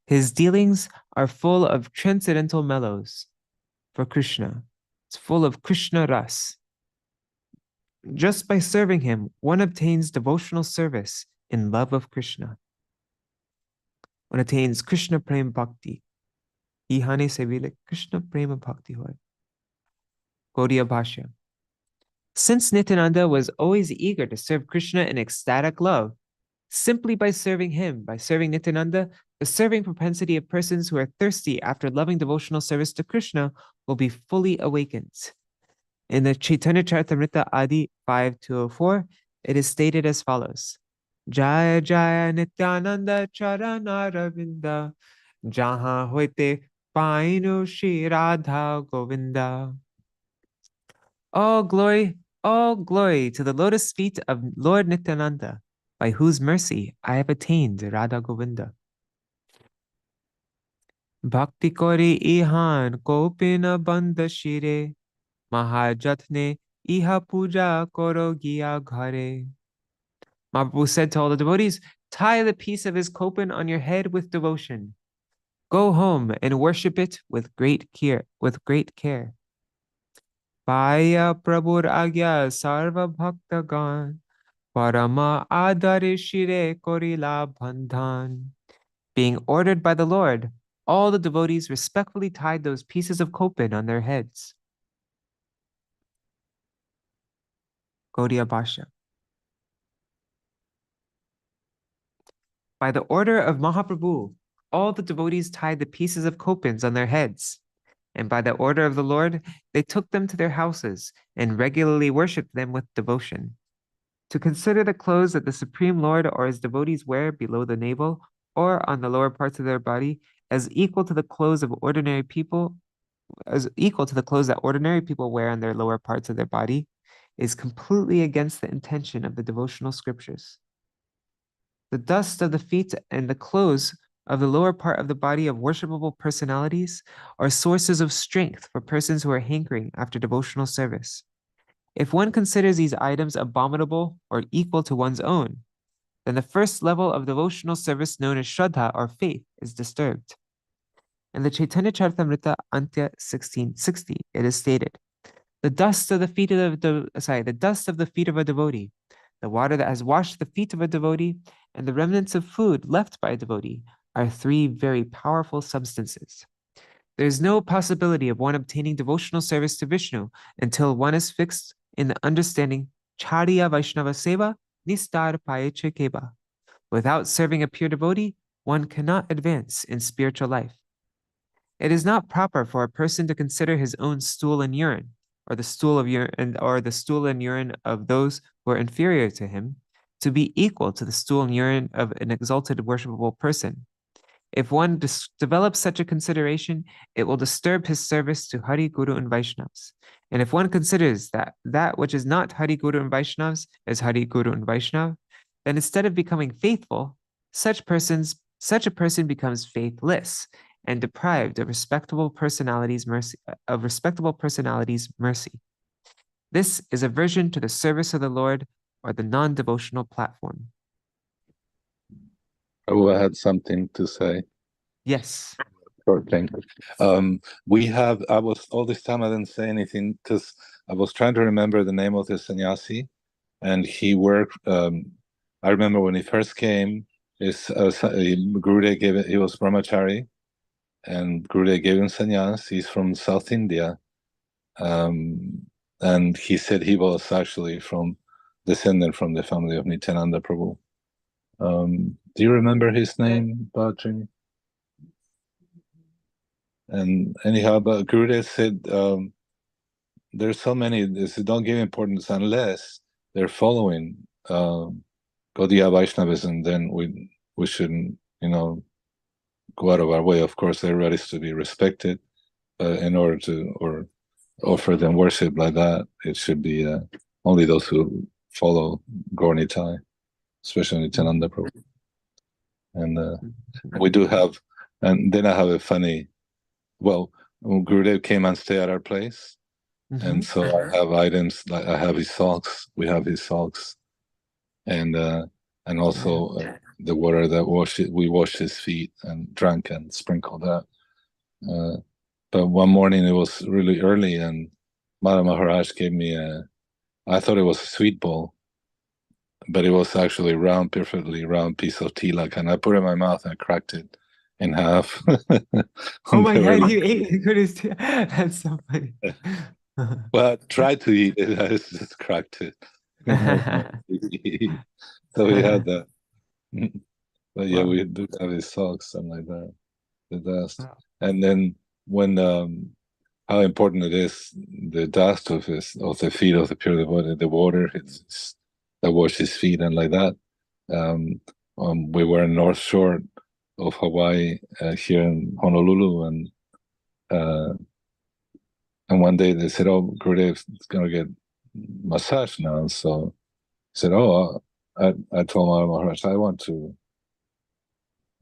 His dealings are full of transcendental mellows for Krishna. It's full of Krishna ras. Just by serving him, one obtains devotional service in love of Krishna. One attains Krishna prema bhakti. Ihane sevile Krishna prema bhakti hoy. Gaudiya Bhashya. Since Nityananda was always eager to serve Krishna in ecstatic love, simply by serving him, by serving Nityananda, the serving propensity of persons who are thirsty after loving devotional service to Krishna will be fully awakened. In the Chaitanya Charitamrita Adi 5:204, it is stated as follows. Jaya Jaya Nityananda Charanaravinda Jaha hoite painu Shri Radha Govinda. All glory to the lotus feet of Lord Nityananda, by whose mercy I have attained Radha Govinda. Bhakti kori ihan kopina bandha shire, mahajatne Iha puja koro gya ghare. Mahaprabhu said to all the devotees, tie the piece of his kopin on your head with devotion. Go home and worship it with great care. Paya Prabhur Agya Sarva Bhaktagan Parama Adare Shire Korila Bandhan. Being ordered by the Lord, all the devotees respectfully tied those pieces of kopin on their heads. Gaudiya Bhasha. By the order of Mahaprabhu, all the devotees tied the pieces of kopins on their heads. And by the order of the Lord, they took them to their houses and regularly worshipped them with devotion. To consider the clothes that the Supreme Lord or his devotees wear below the navel or on the lower parts of their body as equal to the clothes of ordinary people, as equal to the clothes that ordinary people wear on their lower parts of their body, is completely against the intention of the devotional scriptures. The dust of the feet and the clothes of the lower part of the body of worshipable personalities are sources of strength for persons who are hankering after devotional service. If one considers these items abominable or equal to one's own, then the first level of devotional service known as Shraddha or faith is disturbed. In the Chaitanya Charitamrita Antya 1660, it is stated, the dust of the feet of a devotee, the water that has washed the feet of a devotee, and the remnants of food left by a devotee are three very powerful substances. There is no possibility of one obtaining devotional service to Vishnu until one is fixed in the understanding Charya Vaishnava Seva Nistar Payeche Keba. Without serving a pure devotee, one cannot advance in spiritual life. It is not proper for a person to consider his own stool and urine, or the stool and urine of those who are inferior to him, to be equal to the stool and urine of an exalted worshipable person. If one develops such a consideration, it will disturb his service to Hari, Guru, and Vaishnavas. And if one considers that which is not Hari, Guru, and Vaishnavas is Hari, Guru, and Vaishnav, then instead of becoming faithful, such a person becomes faithless and deprived of respectable personalities' mercy. This is aversion to the service of the Lord or the non-devotional platform. Oh, I had something to say. Yes. Short thing. I was all this time I didn't say anything because I was trying to remember the name of the sannyasi, and he worked. I remember when he first came, Gurudev gave it. He was brahmachari, and Gurudev gave him sannyas. He's from South India, and he said he was actually descendant from the family of Nityananda Prabhu. Do you remember his name, Bhadri? And anyhow, but Gurudev said there's so many. They said, don't give importance unless they're following Gaudiya Vaishnavism. Then we shouldn't, go out of our way. Of course, everybody is to be respected. In order to offer them worship like that, it should be only those who follow Gaur Nitai, especially Nityananda Prabhu. And we do have, and then I have a funny. Well, Gurudev came and stayed at our place, and so I have items like I have his socks. We have his socks, and also the water that we washed his feet and drank and sprinkled that. But one morning it was really early, and Mara Maharaj gave me I thought it was a sweet bowl, but it was actually perfectly round piece of tilak, and I put it in my mouth and I cracked it in half. Oh my God, you ate goodness. That's so funny. Well, I tried to eat it, I just cracked it. So we had that. But yeah, we do have his socks and like that, the dust. Wow. And then when how important it is, the dust of the feet of the pure devotee, the water that washes his feet and like that. We were in North Shore of Hawaii here in Honolulu, and one day they said, "Oh, Gurudev is going to get massage now." So I said, "Oh, I told Mara Maharaj I want to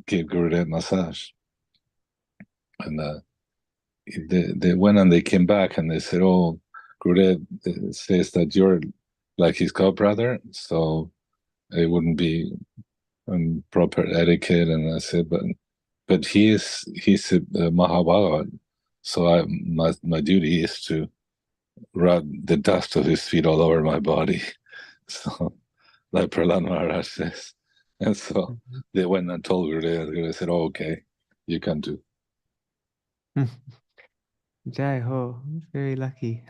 give Gurudev massage," and they went and they came back and they said, "Oh, Gurudev says that you're like his co-brother, so it wouldn't be proper etiquette. And I said, but he's a Mahābhāgavata, so my duty is to rub the dust of his feet all over my body. So, like Prahlad Maharaj says. And so they went and told Gurudev, and Gurudev said, oh, okay, you can do. Jai Ho, very lucky.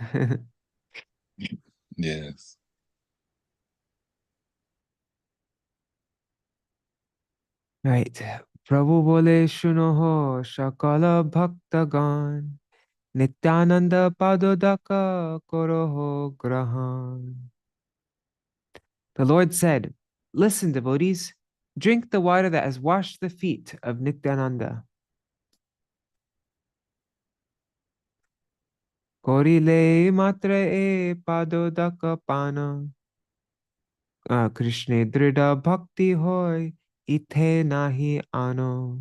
Yes. Right. Prabhu bole shuno ho shakala bhaktagan Nityananda padodaka koro ho grahan. The Lord said, listen, devotees, drink the water that has washed the feet of Nityananda. Korile matra e padodaka pana. Krishna drida bhakti hoy ite nahi ano.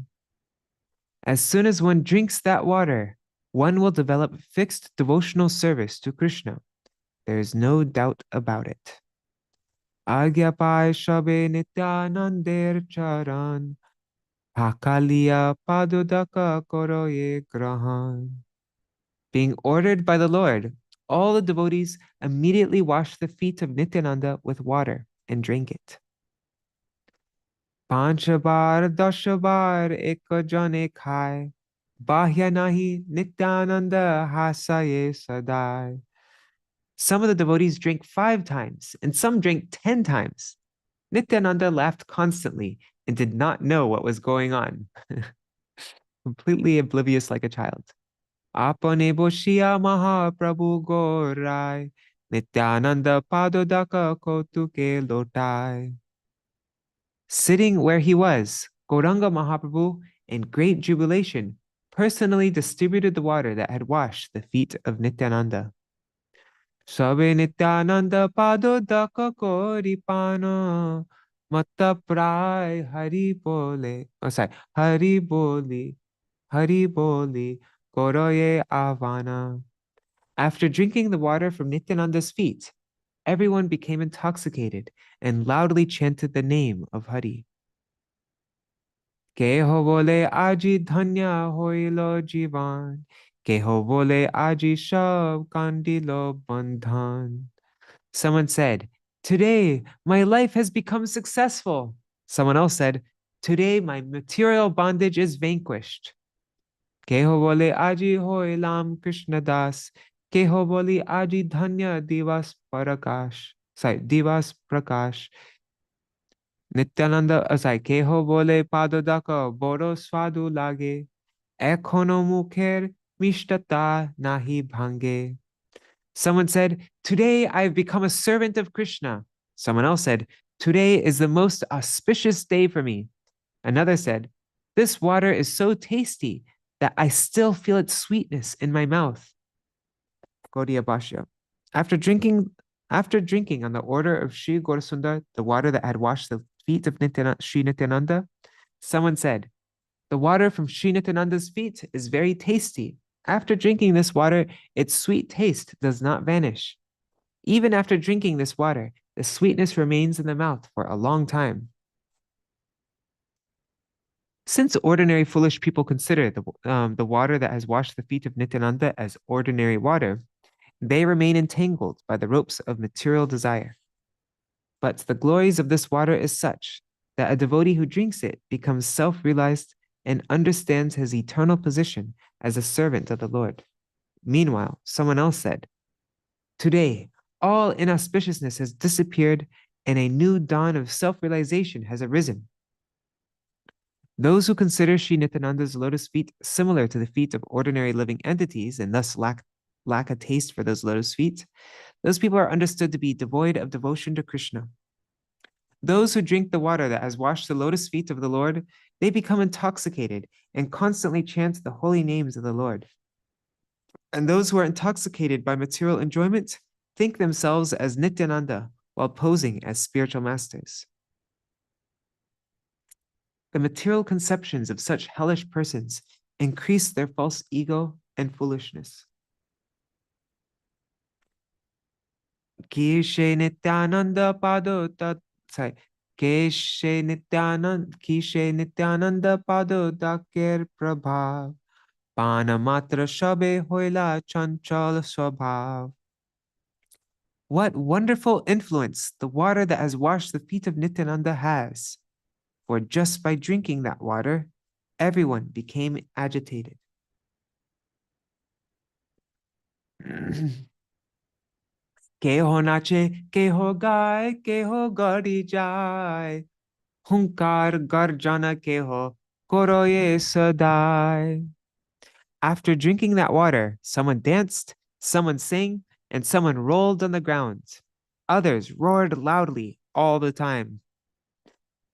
As soon as one drinks that water, one will develop fixed devotional service to Krishna. There is no doubt about it. Agyapai shabe Nityanandir charan, Pakaliya padodaka koroye grahan. Being ordered by the Lord, all the devotees immediately wash the feet of Nityananda with water and drink it. Panchabar dashabar ekajane khai, bahya nahi Nityananda hasaye sadai. Some of the devotees drank 5 times, and some drank 10 times. Nityananda laughed constantly and did not know what was going on. Completely oblivious like a child. Apane boshiya Mahāprabhu gorai, Nityananda padodaka kotuke lotai. Sitting where he was, Gauranga Mahaprabhu, in great jubilation, personally distributed the water that had washed the feet of Nityananda. Sabe Nityananda padodaka koripana, Mata prai hari bole. Oh, sorry, hari boli, koroye avana. After drinking the water from Nityananda's feet, everyone became intoxicated and loudly chanted the name of Hari. Keho bole aji dhanya hoilo jivan, Keho bole aji shab kandilo bandhan. Someone said, today my life has become successful. Someone else said, today my material bondage is vanquished. Keho bole aji hoy lam Krishna das, Keho bole aji dhanya divas parakash. Sorry, divas prakash. Nityananda, Keho bole padodaka boro swadu lage, Ekhono mukher mishtata nahi bhange. Someone said, today I've become a servant of Krishna. Someone else said, today is the most auspicious day for me. Another said, this water is so tasty that I still feel its sweetness in my mouth. Gaudiya Bhashya. After drinking on the order of Sri Gaurasundar the water that had washed the feet of Sri Nityananda, someone said, the water from Sri Nityananda's feet is very tasty. After drinking this water, its sweet taste does not vanish. Even after drinking this water, the sweetness remains in the mouth for a long time. Since ordinary foolish people consider the water that has washed the feet of Nityananda as ordinary water, they remain entangled by the ropes of material desire. But the glories of this water is such that a devotee who drinks it becomes self-realized and understands his eternal position as a servant of the Lord. Meanwhile, someone else said, today, all inauspiciousness has disappeared and a new dawn of self-realization has arisen. Those who consider Śrī Nityananda's lotus feet similar to the feet of ordinary living entities and thus lack a taste for those lotus feet, those people are understood to be devoid of devotion to Krishna. Those who drink the water that has washed the lotus feet of the Lord, they become intoxicated and constantly chant the holy names of the Lord. And those who are intoxicated by material enjoyment think themselves as Nityananda while posing as spiritual masters. The material conceptions of such hellish persons increase their false ego and foolishness. Ki Śrī Nityānanda pado tat sorry. Ki Śrī Nityānanda pado dakir prabhav. Pana matra shabe hoila chanchal swabhav. What wonderful influence the water that has washed the feet of Nityananda has. For just by drinking that water, everyone became agitated. Keho nache, keho gai, keho gari jai. Hunkar garjana keho, koroye sadai. After drinking that water, someone danced, someone sang, and someone rolled on the ground. Others roared loudly all the time.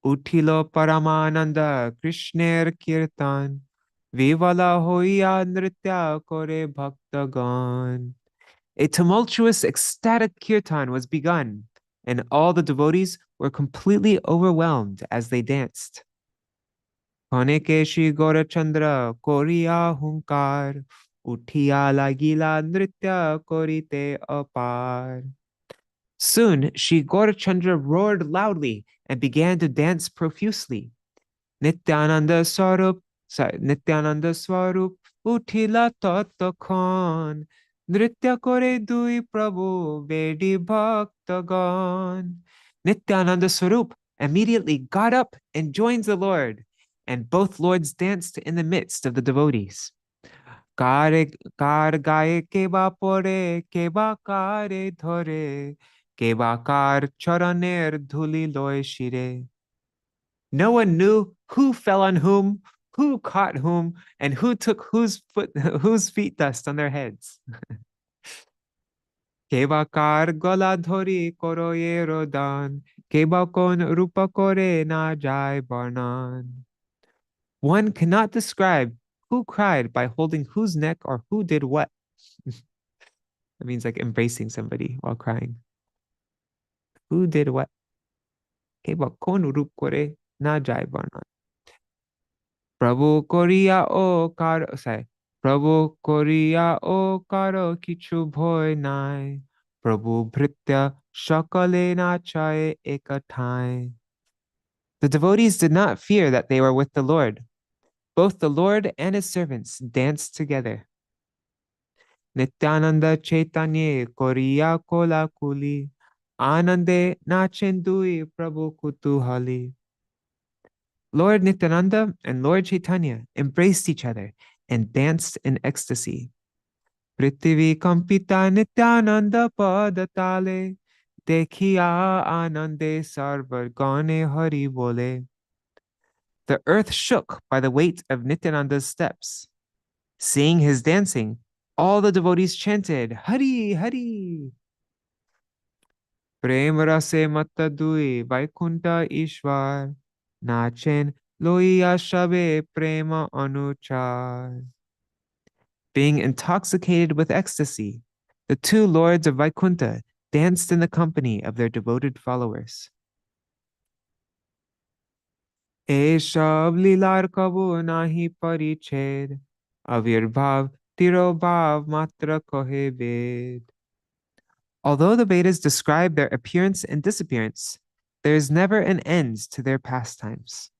Uthilo Paramananda Krishner Kirtan Vivala hoya nritya kore bhaktagan. A tumultuous, ecstatic kirtan was begun, and all the devotees were completely overwhelmed as they danced. Kanekeshi Gaurachandra Koriya Hunkar Uthiya Lagila Nritya Korite Apar. Soon, Śrī Gaurachandra roared loudly and began to dance profusely. Nityananda Swarup, Uthila Tatakhan, Nritya Kore Dui Prabhu Vedi Bhaktagan. Nityananda Swarup immediately got up and joins the Lord, and both lords danced in the midst of the devotees. Kar gaye keba pore, keba kare dhore, keba kar charaner dhuli loy shire. No one knew who fell on whom, who caught whom, and who took whose feet dust on their heads. Keba kar gola dhori koroye rodan, keba kon rupa kore na jai barnan. One cannot describe who cried by holding whose neck or who did what. That means like embracing somebody while crying. Who did what? Keba kon rup kore na jai barnan. Prabhu Korea o kar sorry. Prabhu Korea o karo kichu bhoy nai. Prabhu Bhritya shakale na chaye ekathai. The devotees did not fear that they were with the Lord. Both the Lord and his servants danced together. Nityananda Chaitanya Korea Kola Kuli. Anande nachendui Prabhu Kutuhali. Lord Nityananda and Lord Chaitanya embraced each other and danced in ecstasy. Prithvi Kampita Nityananda Padatale Dekhiya Anande Sarvar Gane Hari Bole. The earth shook by the weight of Nityananda's steps. Seeing his dancing, all the devotees chanted, Hari, Hari. Prem Rase Matadui Vaikunta Ishwar Nachen Loiya Shabe Prema Anuchar. Being intoxicated with ecstasy, the two lords of Vaikunta danced in the company of their devoted followers. E shab lilar kabu nahi pariched, avirbhav tirobhav matra kohe ved. Although the Vedas describe their appearance and disappearance, there is never an end to their pastimes.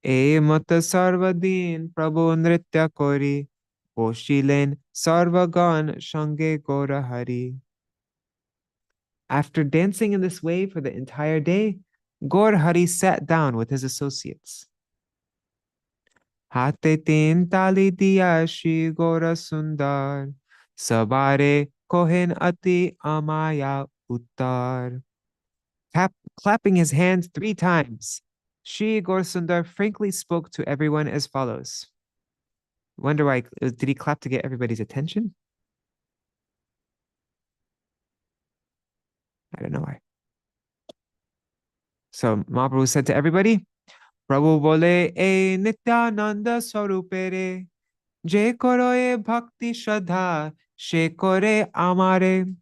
E mata sarvadin prabhu nritya kori, poshilen sarvagan shange gora hari. After dancing in this way for the entire day, Gaur Hari sat down with his associates. Hate tin tali diya Shri Gora Sundar, sabare kohen ati amaya uttar. Clapping his hands 3 times, Shri Gaurasundar frankly spoke to everyone as follows. Wonder why, did he clap to get everybody's attention? I don't know why. So Mahāprabhu said to everybody, Prabhu bole e Nityananda Swarupere, je koroye bhakti shraddha, she kore amare,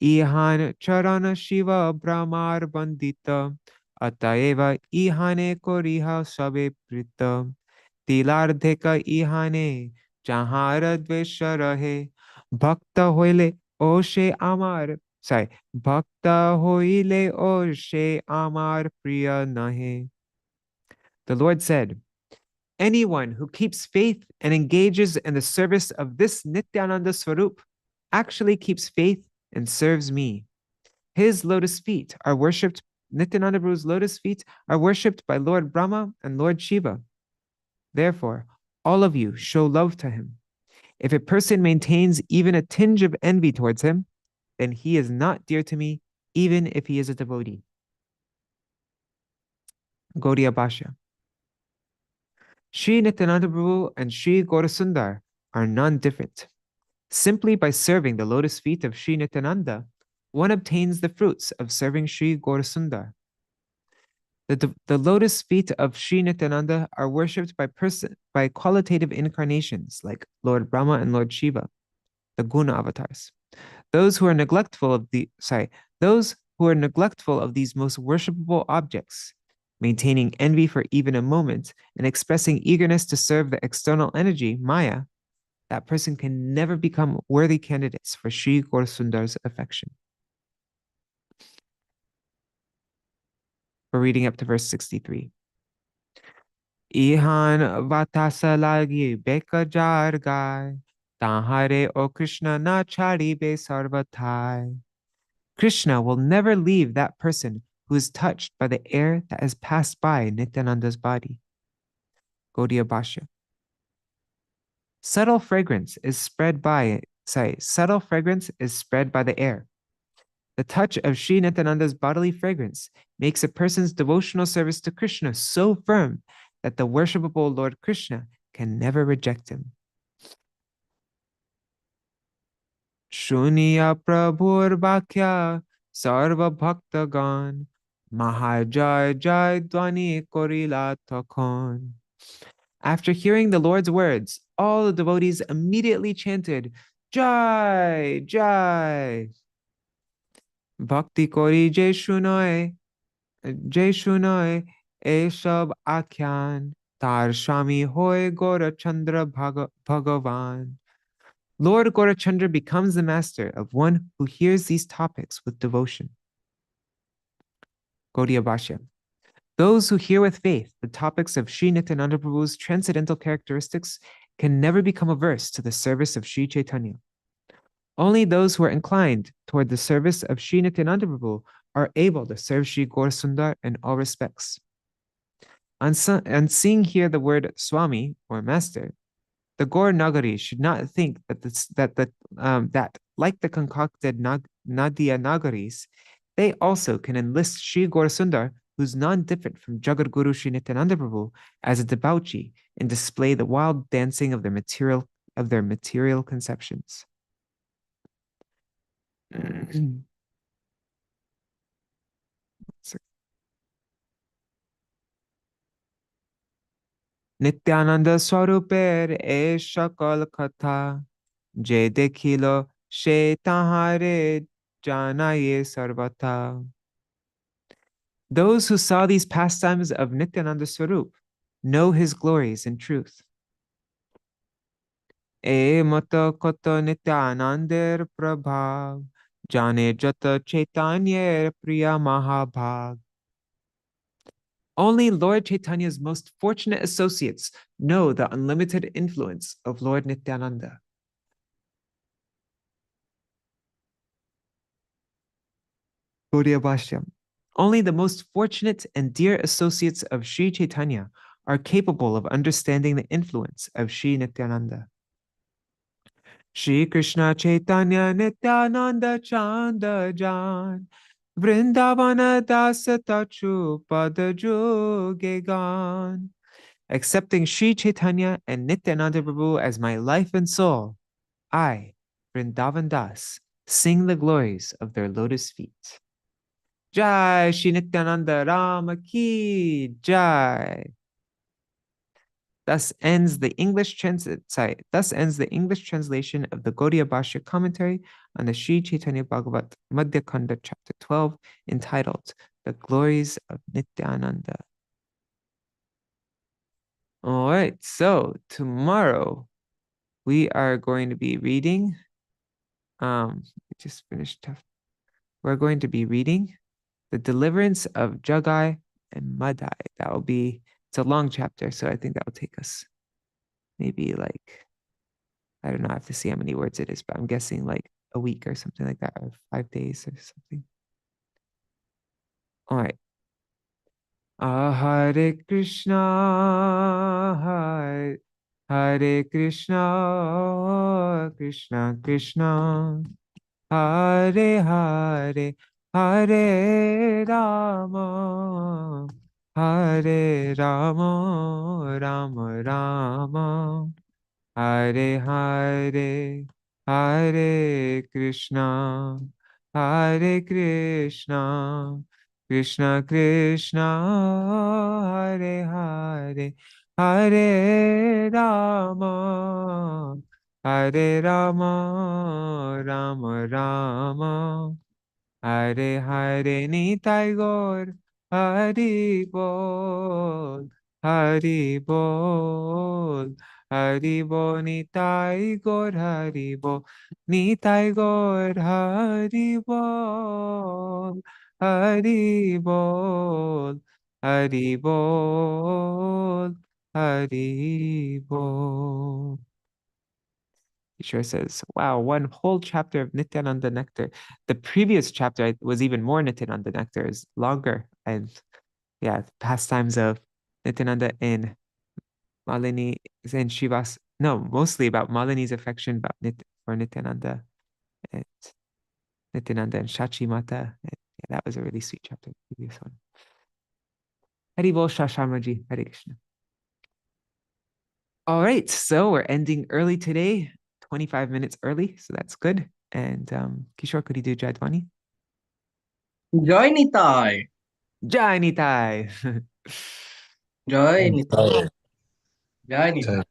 ihan charana shiva brahmar bandita, ataeva ihane koriha sabe prita, tilardheka ihane jahara dvesha rahe, bhakta hoile o she amar sorry, Bhakta hoile or she amar priya nahe. The Lord said, anyone who keeps faith and engages in the service of this Nityananda Swarup actually keeps faith and serves me. His lotus feet are worshipped, Nityananda Prabhu's lotus feet are worshipped by Lord Brahma and Lord Shiva. Therefore, all of you show love to him. If a person maintains even a tinge of envy towards him, then he is not dear to me, even if he is a devotee. Gaudiya Bhashya. Śrī Nityānanda Prabhu and Śrī Gaurasundar are non-different. Simply by serving the lotus feet of Śrī Nityānanda, one obtains the fruits of serving Śrī Gaurasundar. The lotus feet of Śrī Nityānanda are worshipped by qualitative incarnations like Lord Brahma and Lord Shiva, the guna avatars. Those who are neglectful of these most worshipable objects, maintaining envy for even a moment and expressing eagerness to serve the external energy, Maya, that person can never become worthy candidates for Śrī Gaurasundar's affection. We're reading up to verse 63. Ihan vatasa lagi beka jar gai, tahare o Krishna na chari be sarvathai. Krishna will never leave that person who is touched by the air that has passed by Nityananda's body. Gaudiya Bhashya. Subtle fragrance is spread by the air. The touch of Śrī Nityananda's bodily fragrance makes a person's devotional service to Krishna so firm that the worshipable Lord Krishna can never reject him. Shuniya Prabhur Bhakya Sarva Bhaktagan Mahajay Jai Dwani Korila Takon. After hearing the Lord's words, all the devotees immediately chanted, Jai, Jai. Bhakti Kori Jai Shunoi, E Shab Akhyan, Tar Shami Hoy Gora Chandra Bhagavan. Lord Gaurachandra becomes the master of one who hears these topics with devotion. Gaudiya Bhashya. Those who hear with faith the topics of Śrī Nityananda Prabhu's transcendental characteristics can never become averse to the service of Śrī Caitanya. Only those who are inclined toward the service of Śrī Nityananda Prabhu are able to serve Śrī Gaurasundar in all respects. On seeing here the word Swami, or master, the Gaur Nagari should not think that like the concocted Nadia Nagaris, they also can enlist Śrī Gaurasundar, who's non-different from Jagat Guru Śrī Nityananda Prabhu, as a debauchee and display the wild dancing of their material conceptions. Nityananda Swaruper e shakal katha, je dekhilo she tahare janaye sarvata. Those who saw these pastimes of Nityananda Swarup know his glories in truth. E mata kata Nityanandir prabhav, jane jata Chaitanya priya mahabhag. Only Lord Chaitanya's most fortunate associates know the unlimited influence of Lord Nityananda. Gaudiya Bhashya. Only the most fortunate and dear associates of Śrī Caitanya are capable of understanding the influence of Śrī Nityananda. Shri Krishna Chaitanya Nityananda Chanda Jan Vrindavana Dasa Tachu Padaju Gegan. Accepting Śrī Caitanya and Nityananda Prabhu as my life and soul, I, Vrindavan Das, sing the glories of their lotus feet. Jai Śrī Nityananda Rama Ki Jai. Thus ends the English translation of the Gaudiya Bhashya commentary on the Śrī Caitanya-bhāgavata Madhya-khaṇḍa chapter 12, entitled The Glories of Nityānanda. All right, so tomorrow we are going to be reading, just finished we're going to be reading the deliverance of Jagai and Madai. That will be, it's a long chapter, so I think that will take us maybe like, I don't know, I have to see how many words it is, but I'm guessing like a week or something like that, or 5 days or something. All right. Hare Krishna, Hare Krishna, Krishna Krishna, Hare Hare, Hare Rama, Hare Rama, Rama Rama, Hare Hare, Hare Krishna, Hare Krishna, Krishna Krishna, Hare Hare, Hare Rama, Hare Rama, Rama Rama, Hare Hare Nitai Gaur, Hari Bol, Hari Bol, Hari Bol Nitai Gaur, Hari Bol, Nitai Gaur, Hari Bol, Hari Bol, Hari Bol, Hari Bol. Sure says, wow, one whole chapter of Nityananda Nectar. The previous chapter was even more Nityananda Nectar, is longer. And yeah, pastimes of Nityananda in Malini and Shivas. No, mostly about Malini's affection for Nityananda and Nityananda and Shachi Mata. And yeah, that was a really sweet chapter, the previous one. Hari Bol Shashamraji, Hare Krishna. All right, so we're ending early today. 25 minutes early, so that's good. And Kishore, could you do Jai Dhwani? Jai Nitai. Jai Nitai. Jai Nitai. Jai Nitai.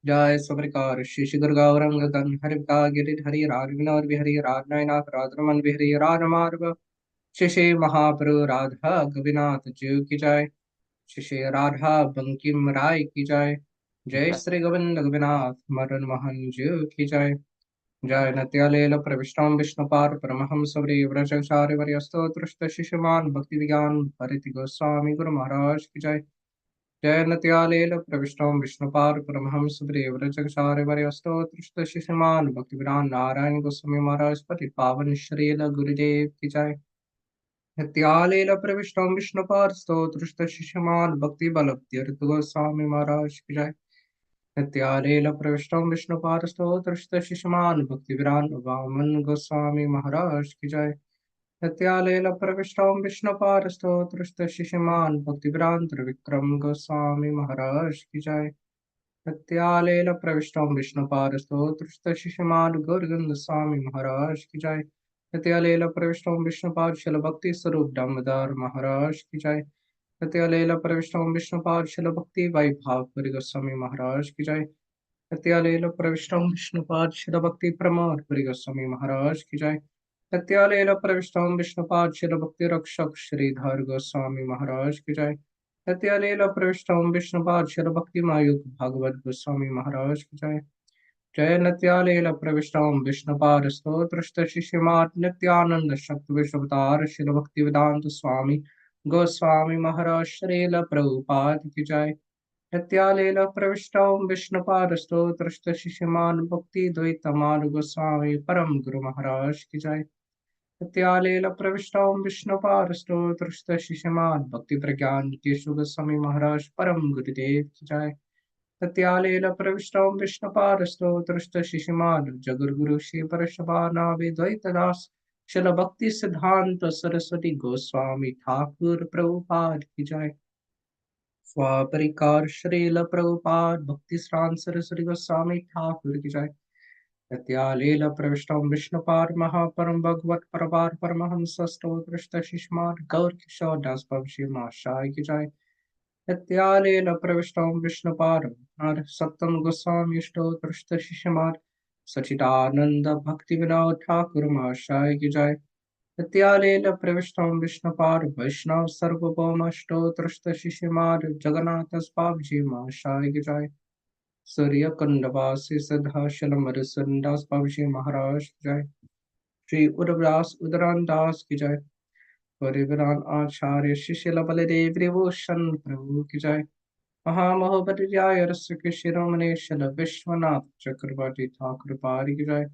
Jai Sabrikar, Shishi Durgauram Gagan, Harika Girit Hari Radvinar Vihari Radnainath Radraman Vihari Radamarva, Shishi Mahāprabhu Radha Gavinath Jeev ki Jai, Shishi Radha Bankim Rai ki Jai, Jai Sri Govind Gavinath Maran Mahan Jeev ki Jai, Jai Natyalela Pravishtam Vishnupar Paramaham Sabri Vrajachari Varyasto Trishta Shishiman Bhakti Vigyan Bharati Goswami Guru Maharaj ki Jai, जय नत्यालेल प्रविष्टों विष्णुपाद परमहंस व्रजचार्य वर्यस्तो तृष्ट शिशुमान भक्तिविदान नारायण गोस्वामी महाराज पतित पावन श्रील गुरुदेव की जय नत्यालेल प्रविष्टों विष्णुपाद स्तो तृष्ट शिशुमान भक्ति बल तीर्थ गोस्वामी महाराज की जय नत्यालेल प्रविष्टों विष्णुपाद स्तो तृष्ट शिशुमान भक्तिविदान वामन गोस्वामी महाराज की जय नत्यालेल प्रविष्टों विष्णुपादस्थो तृष्ट शिशुमान भक्तिभ्रांत विक्रम गोस्वामी महाराज की जय नत्यालेल प्रविष्टों विष्णुपादस्थो तृष्ट शिशुमान गौरगंध स्वामी महाराज की जय नत्यालेल प्रविष्टों विष्णुपाद शिल भक्ति स्वरूप दामोदर महाराज की जय नत्यालेल प्रविष्टों विष्णुपाद शिल भक्ति वैभावपुरी गोस्वामी महाराज की जय नत्यालेल प्रविष्टों विष्णुपाद शिल भक्ति प्रमोद पुरी गोस्वामी महाराज की जय नत्यालेल प्रविष्टों विष्णुपाद शिल भक्ति रक्षक श्रीधर गोस्वामी महाराज की जय नत्यालेल प्रविष्टों विष्णुपाद शिल भक्ति मायुक भागवत गोस्वामी महाराज की जय जय नत्यालेल प्रविष्टों विष्णुपाद स्तोत्र शिष्यमात नित्यानंद शक्ति विश्वतार शिल भक्ति वेदांत स्वामी गोस्वामी महाराज श्रील प्रभुपाद की जय नत्यालेल प्रविष्टों विष्णुपाद स्तोत्र शिष्यमान भक्ति द्वैतमान गोस्वामी परम गुरु महाराज की जय नत्यालेल प्रविष्टों विष्णुपादस्थो तृष्ट शिशमान भक्ति प्रज्ञान केशव गोस्वामी महाराज परम गुरुदेव की जय नत्यालेल प्रविष्टों विष्णुपादस्थो तृष्ट शिशमान जगुरगुरु श्री परशुभानाभि द्वैतदास शिल भक्ति सिद्धांत सरस्वती गोस्वामी ठाकुर प्रभुपाद की जय स्वापरिकार श्रील प्रभुपाद भक्ति श्रान सरस्वती गोस्वामी ठाकुर की जय नत्यालेल प्रविष्टों विष्णुपाद महापरम भगवत परपार परमहंस स्तोत्रष्ट शिष्मान गौर किशोर दास भवशी माशाय की जय नत्यालेल प्रविष्टों विष्णुपाद हर सप्तम गोस्वामी स्तोत्रष्ट शिष्यमान सचिदानंद भक्ति विनोद ठाकुर माशाय की जय नत्यालेल प्रविष्टों विष्णुपाद वैष्णव सर्वभौम स्तोत्रष्ट शिष्यमान जगन्नाथ बाबजी माशाय की जय सूर्य कुंडवासी सिद्धाशल मरुसुंदास बाबूजी महाराज जय श्री उद्रव्यास उदरान दास की जय। परिवरान आचार्य शिशिल बलदेव विभूषण प्रभु की जय। महामहोपाध्याय रस के शिरोमणि शल विश्वनाथ चक्रवर्ती ठाकुर पारी की जय।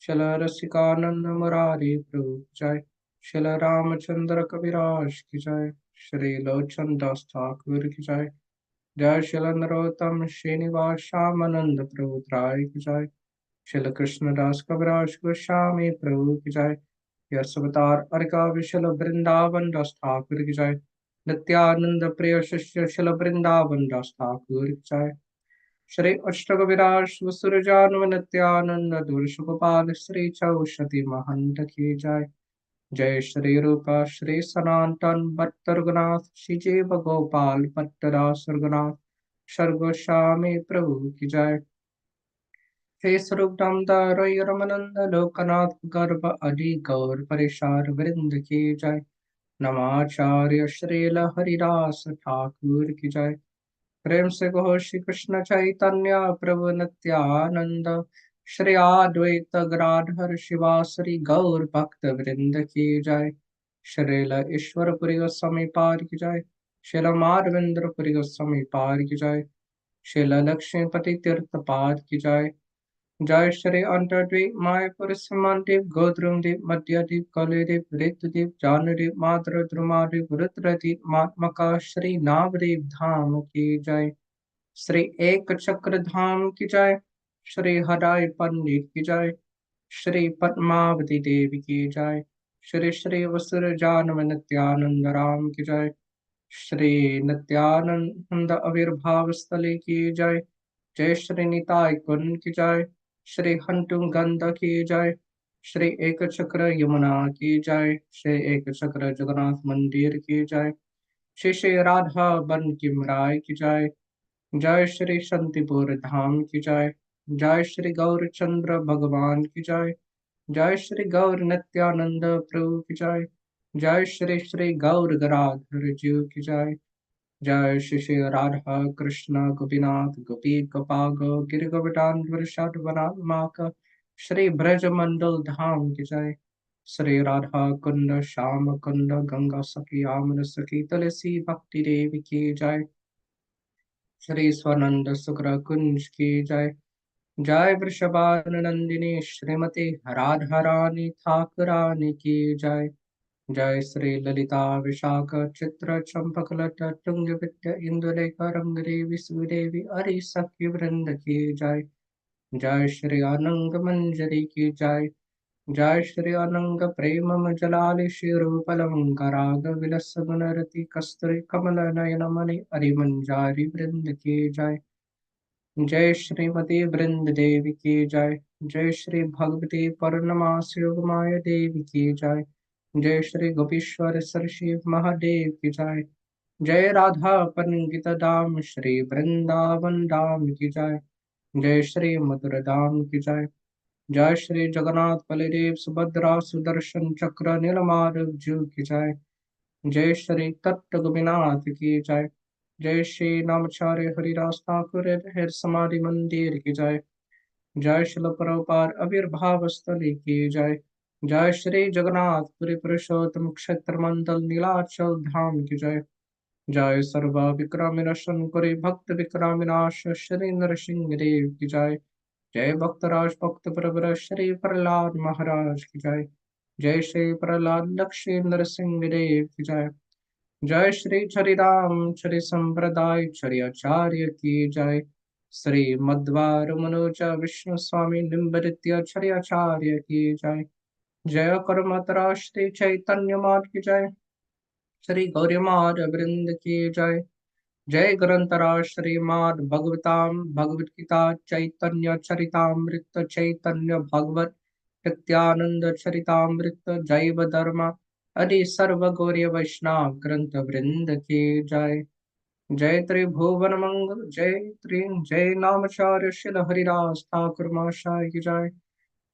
शल रसिकानंद मुरारी प्रभु की जय। शल रामचंद्र कविराज की जय। श्री लोचन दास ठाकुर की जय। जय शल नरोत्तम श्रीनिवास श्यामानंद प्रभु त्राय की जय। श्री कृष्णदास कविराज गोस्वामी प्रभु की जय। यशवतार अर्का विशल वृंदावन दास ठाकुर की जय। नित्यानंद प्रिय शिष्य शिल वृंदावन दास ठाकुर की जय। श्री अष्टक विराज सुरजान नित्यानंद दूरश गोपाल श्री चौषति महंत की जय। जय श्री रूप श्री सनातन भट्ट रघुनाथ श्री जीव गोपाल भट्टदास रघुनाथ सर्गोस्वामी प्रभु की जय। हे स्वरूप दामोदर रमानंद लोकनाथ गर्भ अधि गौर परिशार वृंद की जय। नमाचार्य श्रील हरिदास ठाकुर की जय। प्रेम से कहो श्री कृष्ण चैतन्य प्रभु नित्यानंद श्री अद्वैत गदाधर शिवासरि गौर भक्त वृंद की जय। श्रील ईश्वरपुरी गोस्वामी पार की जय। श्रील माधवेंद्रपुरी गोस्वामी पार की जय। श्रील लक्ष्मीपति तीर्थ पाद की जय। जय श्री अंतर्द्वीप मायापुर सीमांद्वीप गोद्रुमद्वीप मध्यद्वीप कलिद्वीप ऋतुद्वीप जानुद्वीप मातृद्रुमाद्वीप रुद्रद्वीप मात्मका श्री नावद्वीप धाम की जय। श्री एक चक्र धाम की जय। श्री हराय पंडित की जय। श्री पद्मावती देवी की जय। श्री श्री वसुर जानव नित्यानंद राम की जय। श्री नित्यानंद आविर्भाव स्थली की जय। जय श्री निताय कुंड की जय। श्री हंटुम गंध की जय। श्री एक चक्र यमुना की जय। श्री एक चक्र जगन्नाथ मंदिर की जय। श्री श्री राधा बन की राय की जय। जय श्री शांतिपुर धाम की जय। जय श्री गौरचंद्र भगवान की जय। जय श्री गौर नित्यानंद प्रभु की जय। जय श्री श्री गौर गराधर जीव की जय। जय श्री श्री राधा कृष्ण गोपीनाथ गोपी गोपाग गिर गोवर्धन वृषभ वनात्माक श्री ब्रज मंडल धाम की जय। श्री राधा कुंड श्याम कुंड गंगा सखी आमन सखी तुलसी भक्ति देवी की जय। श्री स्वानंद सुग्र कुंज की जय। जय वृषभानुनंदिनी श्रीमती राधा रानी ठाकुरानी की जय। जय श्री ललिता विशाख चित्र चंपक लट तुंग विद्या इंदुलेख रंग देवी सुदेवी हरि सखी वृंद की जय। जय श्री अनंग मंजरी की जय। जय श्री अनंग प्रेम जलालि श्री रूपलंकराग विलस गुणरति कस्तूरी कमल नयन मणि हरिमंजारी वृंद की जय। जय श्रीमती वृंद देवी की जय। जय श्री भगवती पूर्णमासी योगमाया देवी की जय। जय श्री गोपीश्वर सरशिव महादेव की जय। जय राधा पंडित दाम श्री वृंदावन धाम की जय। जय श्री मधुर धाम की जय। जय श्री जगन्नाथ बलदेव सुभद्रा सुदर्शन चक्र नीलमाधव जीव की जय। जय श्री तत्व गोपीनाथ की जय। जय श्री नामचार्य हरिदास ठाकुर हर समाधि मंदिर की जय। जय शिल प्रभुपाद आविर्भाव स्थली की जय। जय श्री जगन्नाथ पुरी पुरुषोत्तम क्षेत्र मंडल नीलाचल धाम की जय। जय सर्व विक्रम निरसन पुरी भक्त विक्रमिनाश श्री नरसिंह देव की जय। जय भक्तराज भक्त प्रवर श्री प्रहलाद महाराज की जय। जय श्री प्रहलाद लक्ष्मी नरसिंह देव की जय। जय श्री हरिराम श्री संप्रदाय श्री आचार्य की जय। श्री मध्वार मनोज विष्णु स्वामी निम्बरित्य श्री आचार्य की जय। जय कर्मतरा श्री चैतन्य मात की जय। श्री गौरीमाद वृंद की जय। जय ग्रंथरा श्रीमाद भगवताम भगवत गीता चैतन्य चरितामृत चैतन्य भगवत नित्यानंद चरितामृत जैव धर्म आदि सर्व गौरी वैष्णव ग्रंथ वृंद की जय। जय त्रिभुवन मंगल जय नामचार्य श्री हरिदास ठाकुर महाशय की जय।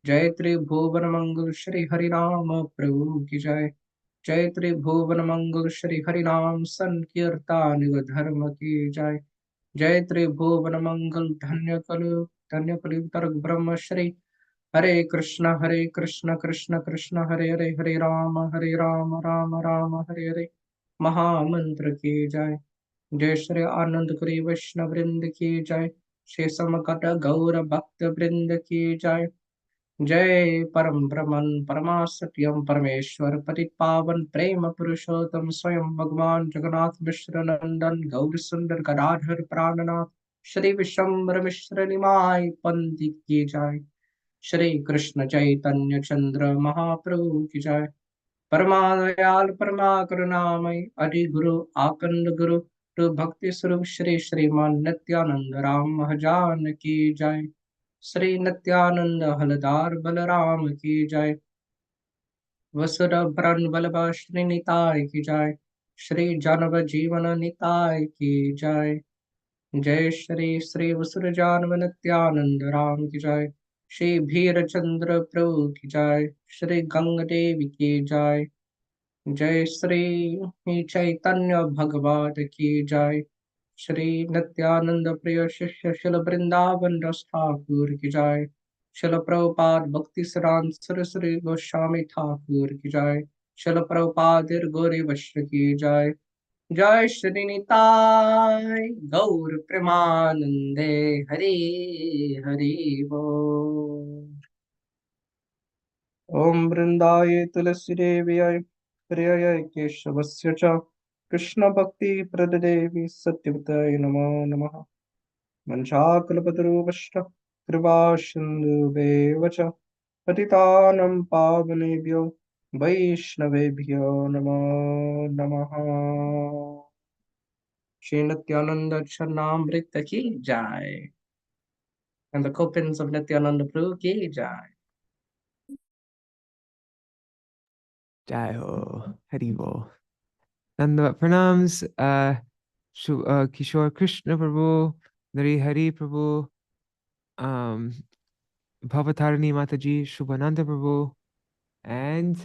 जय त्रिभुवन मंगल श्री हरिनाम प्रभु की जय। जय त्रिभुवन मंगल श्री हरिनाम संकीर्तन धर्म की जय। जय त्रिभुवन मंगल धन्य कलु तरक ब्रह्म Shri Hare Krishna, Krishna Krishna, Hare Rama, Rama Rama, Hare Hare. Mahamantra ki jai. Jai Shri Anand Puri Vaishnav Vrind ki jai. Shri Samakata Gaura Bhakta Vrind ki jai. जय परम ब्रह्मन परमासत्यम परमेश्वर पतित पावन प्रेम पुरुषोत्तम स्वयं भगवान जगन्नाथ मिश्र नंदन गौर सुंदर गदाधर प्राणनाथ श्री विश्वम्भर मिश्र निमाय पंडित की जय। श्री कृष्ण चैतन्य चंद्र महाप्रभु की जय। परमादयाल परमा करुणामय अति गुरु आकंद गुरु तो भक्ति स्वरूप श्री श्रीमान नित्यानंद राम महाजान की जय। श्री नित्यानंद हलदार बलराम की जय। वसुर भरन बलभा श्री निताय की जय। श्री जानव जीवन निताय की जय। जय श्री श्री वसुर जानव नित्यानंद राम की जय। श्री भीर चंद्र प्रभु की जय। श्री गंग देवी की जय। जय श्री चैतन्य भगवत की जय। श्री नित्यानंद प्रिय शिष्य शिल वृंदावन रस ठाकुर की जय। शिल प्रभुपाद भक्ति सिद्धांत सरस्वती गोस्वामी ठाकुर की जय। शिल प्रभुपाद गौरी वैष्णव की जय। जय श्री निताय गौर प्रेमानंदे हरि हरि बोल। ओम वृंदाय तुलसी देव्याय प्रियाय केशवस्य च कृष्ण भक्ति प्रददेवी सत्यवताय नमो नमः। वंशाकल्पतरुश्च कृपा सिन्धुभ्येव च पतितानां पावनेभ्यो वैष्णवेभ्यो नमो नमः। श्री नित्यानंद चरणामृत की जय। And the couples of Nityananda Prabhu ki jai. Jai Ho, Hari Bol. Dandavat pranams, Kishore Krishna Prabhu, Nari Hari Prabhu, Bhavatarani Mataji, Shubhananda Prabhu, and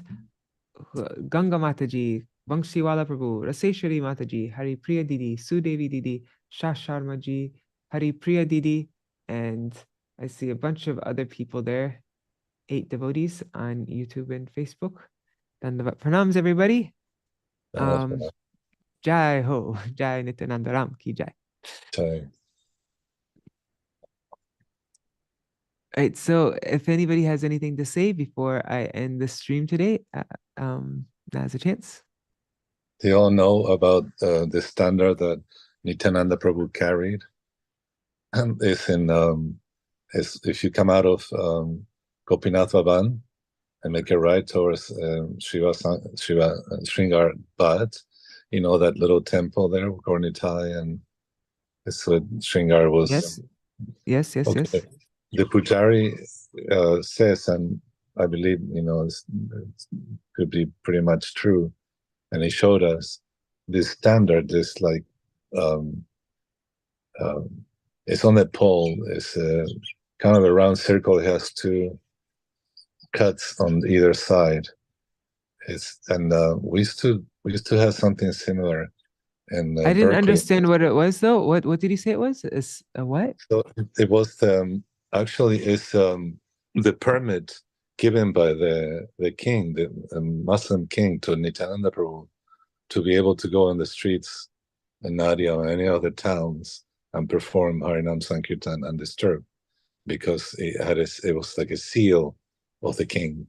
Ganga Mataji, Banshiwala Prabhu, Raseshwari Mataji, Hari Priya Didi, Sudevi Didi, Shasharma Ji, Hari Priya Didi, and I see a bunch of other people there, 8 devotees on YouTube and Facebook. Dandavat pranams, everybody. Jai Ho, Jai Nityananda Ram Ki Jai. Jai. Right, so if anybody has anything to say before I end the stream today, now's a chance. They all know about the standard that Nityananda Prabhu carried. And it's in if you come out of Gopinath Bhavan and make a right towards Sringar Bhat, you know that little temple there, Gornitai, and it's what Sringar was. Yes. Okay. The Pujari says, and I believe, it could be pretty much true, and he showed us this standard, this like, it's on the pole, it's kind of a round circle, it has 2 cuts on either side. We used to have something similar. And I didn't Berkeley. understand what it was though. What did he say it was? It's a what? So it was actually it's the permit given by the king, the Muslim king, to Nityananda Prabhu to be able to go on the streets in Nadia or any other towns and perform Harinam Sankirtan undisturbed, because it was like a seal of the king.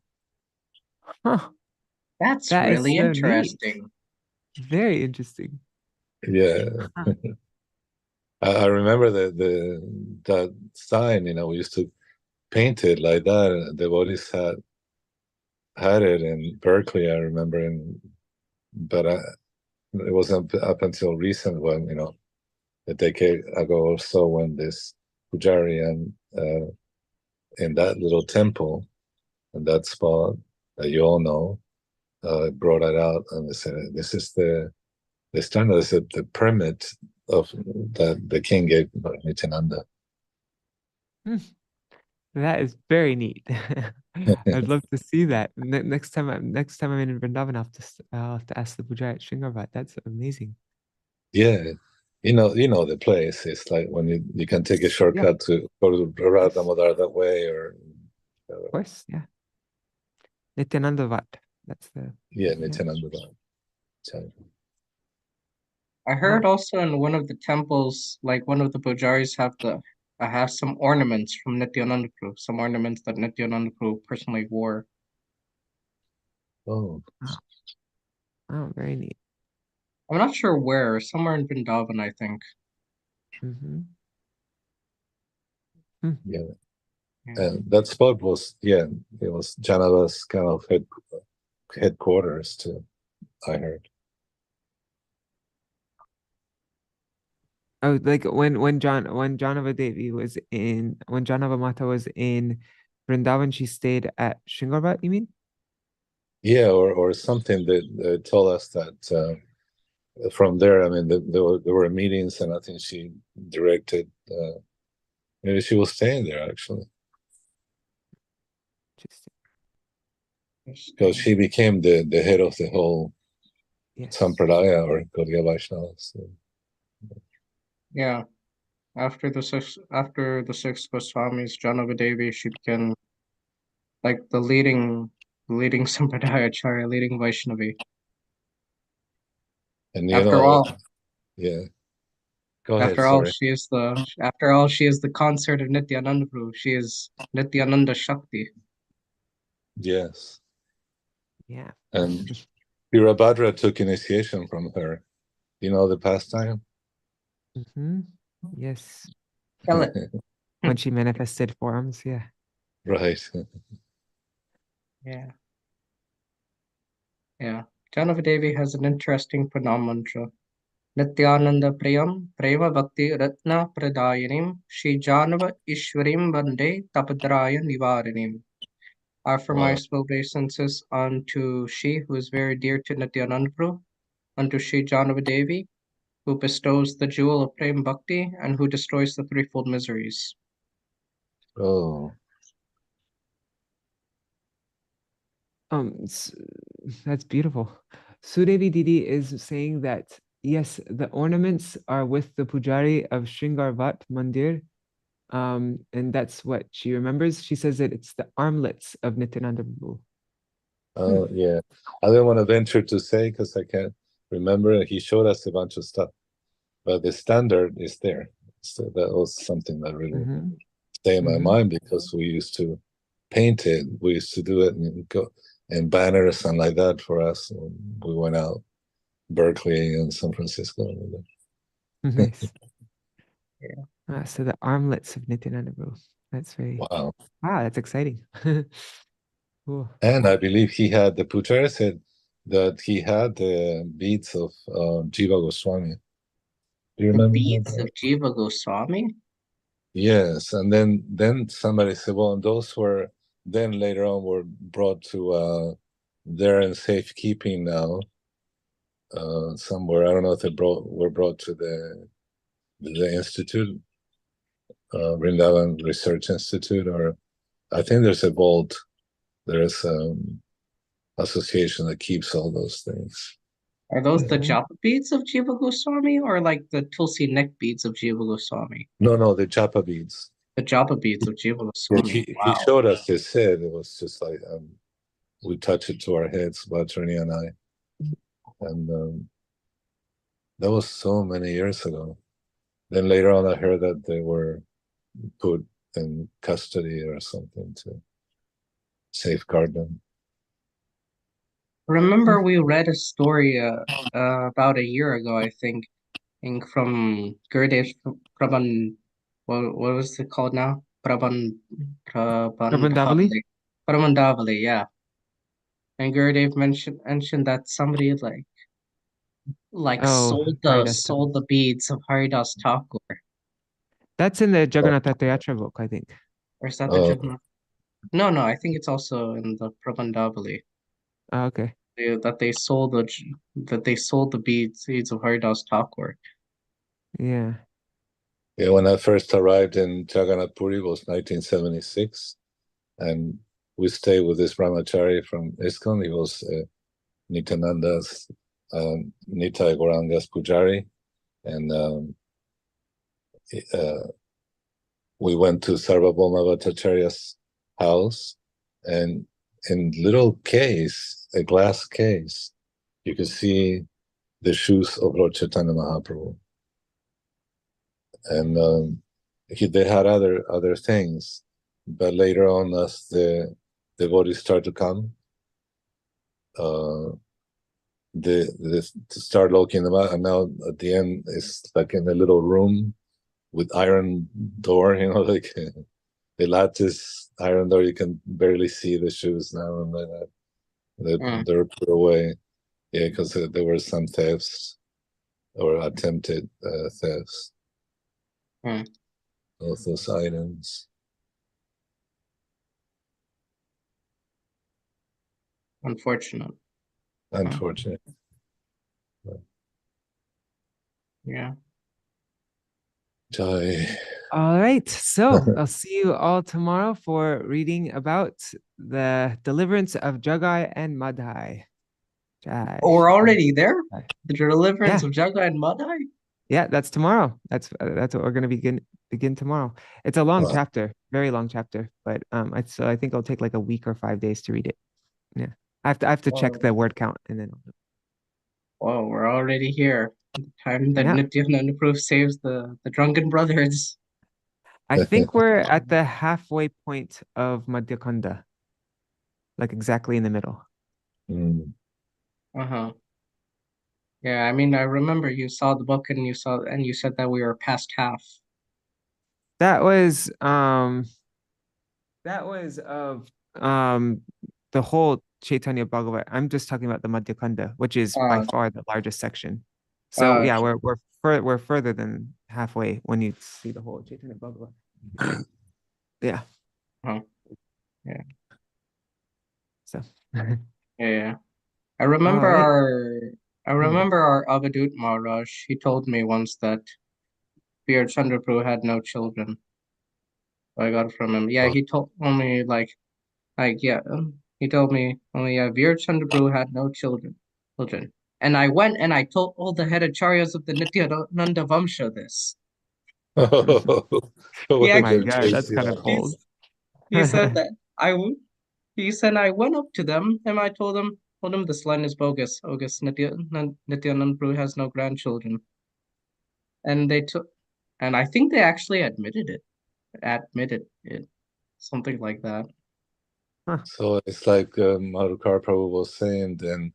Huh. That's really so interesting. Neat. Very interesting. Yeah. I remember that sign, we used to paint it like that, and the devotees had it in Berkeley, I remember, but it wasn't up until recent when, a decade ago or so, when this Pujari and in that little temple, in that spot that you all know, brought it out, and they said, this is the standard, this is the permit of that the king gave Nityananda. That is very neat. I'd love to see that. Next time I'm in Vrindavan, I'll have to ask the Pujari at Sringarvat. That's amazing. Yeah, you know the place. It's like when you can take a shortcut to go to Radha Damodar that way, or Of course, yeah. Nityānanda. That's the... Yeah, Nityānanda. I heard also in one of the temples, like one of the pujaris have some ornaments from Nityananda Prabhu, some ornaments that Nityananda Prabhu personally wore. Oh. Oh, very neat. I'm not sure where, somewhere in Vrindavan, I think. Yeah. And that spot was, it was Janava's kind of headquarters too, I heard. Oh, like when Janava Devi was in, when Janava Mata was in Vrindavan, she stayed at Sringarvat, you mean? Yeah, or something that told us that from there, I mean, there were meetings, and I think she directed. Maybe she was staying there actually, because she became the head of the whole Sampradaya or Gaudiya Vaishnava. So. Yeah, after the six Goswamis, Janava Devi, she became like the leading Sampradaya Acharya, leading Vaishnavi. And After all, Go ahead, after all, she is the consort of Nityananda Prabhu. She is Nityananda Shakti. Yes. Yeah. And Virabhadra took initiation from her. You know the pastime? Yes. Tell it. When she manifested forms, yeah. Right. Yeah. Yeah. Janava Devi has an interesting pranam mantra. Nityananda Priyam Prema Bhakti Ratna Pradayanim Shri Janava Ishwarim Bande Tapadraya Nivaranim. Offer my obeisances unto she who is very dear to Nityananda Prabhu, unto Shri Janava Devi, who bestows the jewel of Prem Bhakti and who destroys the threefold miseries. Oh. That's beautiful. Sudevi Didi is saying that, yes, the ornaments are with the pujari of Sringarvat Mandir, and that's what she remembers. She says that it's the armlets of Nityananda Prabhu. Oh, yeah. I don't want to venture to say because I can't remember. He showed us a bunch of stuff, but the standard is there. So that was something that really stayed in my mind, because we used to paint it. We used to do it and banners and like that for us. We went out Berkeley and San Francisco. Nice. So the armlets of Nityananda Prabhu. That's very... Wow. That's exciting. Cool. And I believe he had, the Pujari said that he had the beads of Jiva Goswami. Do you remember? The beads of Jiva Goswami? Yes, and then somebody said, well, those were then later on were brought to they're in safekeeping now somewhere. I don't know if they were brought to the institute, Vrindavan Research Institute, or I think there's a vault. There's association that keeps all those things. Are those the japa beads of Jiva Goswami, or like the Tulsi neck beads of Jiva Goswami? No, the japa beads. The japa beads of Jiva Goswami. He showed us his head. It was just like we touch it to our heads, Bhattrini and I, and that was so many years ago. Then later on, I heard that they were put in custody or something to safeguard them. Remember, we read a story about a year ago, I think, from Gurudev's Prabhan. What was it called now? Prabandavali? Prabandavali, yeah. And Gurudev mentioned that somebody sold the beads of Haridas Thakur. That's in the Jagannatha Yatra book, I think. Or is that the Jagannatha? No, I think it's also in the Prabandavali. Okay. That they sold the beads of Haridas Thakur. Yeah. Yeah, when I first arrived in Jagannath Puri, it was 1976, and we stayed with this brahmachari from ISKCON. He was Nityananda's, Nitai Gauranga's pujari, and we went to Sarvabhauma Bhattacharya's house, and in little case, a glass case, you could see the shoes of Lord Chaitanya Mahaprabhu. And they had other things, but later on, as the devotees start to come, they start looking them out, and now at the end it's like in a little room with iron door, like the lattice iron door. You can barely see the shoes now, and they're put away. Yeah, because there were some thefts or attempted thefts of those items. Unfortunate. Yeah. Jai. All right. So I'll see you all tomorrow for reading about the deliverance of Jagai and Madhai. Jai. Oh, we're already there? Jai. The deliverance of Jagai and Madhai? Yeah, that's tomorrow. That's what we're going to begin tomorrow. It's a long chapter, very long chapter, but so I think it'll take like a week or 5 days to read it. Yeah, I have to check the word count and then. Whoa, we're already here. The time that Yeah. Nityananda Proof saves the drunken brothers. I think we're at the halfway point of Madhya-khaṇḍa, like exactly in the middle. Yeah, I mean, I remember you saw the book and you said that we were past half. That was of the whole Caitanya-bhāgavata. I'm just talking about the Madhya-khaṇḍa, which is by far the largest section. So yeah, we're further than halfway when you see the whole Caitanya-bhāgavata. Yeah. Yeah. So. Yeah. I remember our Avadut Maharaj. He told me once that Veer Chandraprabhu had no children. I got it from him. Yeah, he told me he told me Veer Chandraprabhu had no children. And I went and I told all the head acharyas of the Nityānanda Vamsha this. Oh my God, that's kind of bold. He said that he said I went up to them and I told them this line is bogus. Nityananda Prabhu has no grandchildren. And I think they actually admitted it. Something like that. So it's like Mahāprabhu was saying, then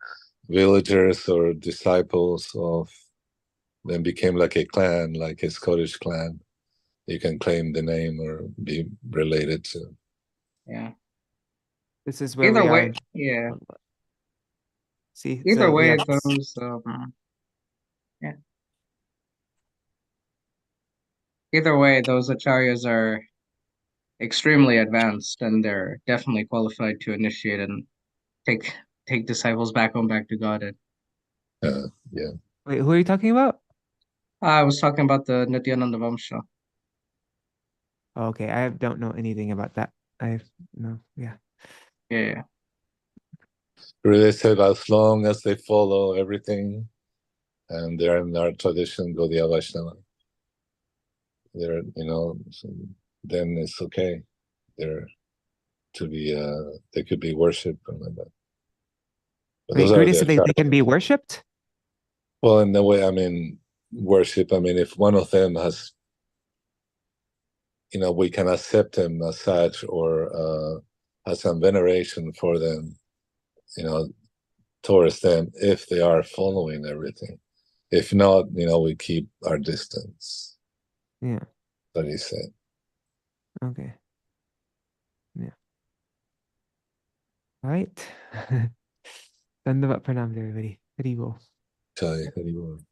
villagers or disciples of them became like a clan, like a Scottish clan. You can claim the name or be related to. Yeah. This is where either we way, are. yeah. See, either so way, those yeah. Either way, those acharyas are extremely advanced, and they're definitely qualified to initiate and take disciples back to Godhead. Yeah. Wait, who are you talking about? I was talking about the Nityananda Vamsha. Okay, I don't know anything about that. Yeah. Really said as long as they follow everything and they're in our tradition, Gaudiya Vaishnava, they're, so then it's okay. They're to be, they could be worshipped and like that. But Wait, Gurudeva said they can be worshipped? Well, in the way, worship, if one of them has, we can accept them as such or have some veneration for them, towards them if they are following everything. If not, we keep our distance. Yeah. That he said. Okay. Yeah. All right. Dandavat pranam, everybody. Hari Bol. Jai Hari Bol.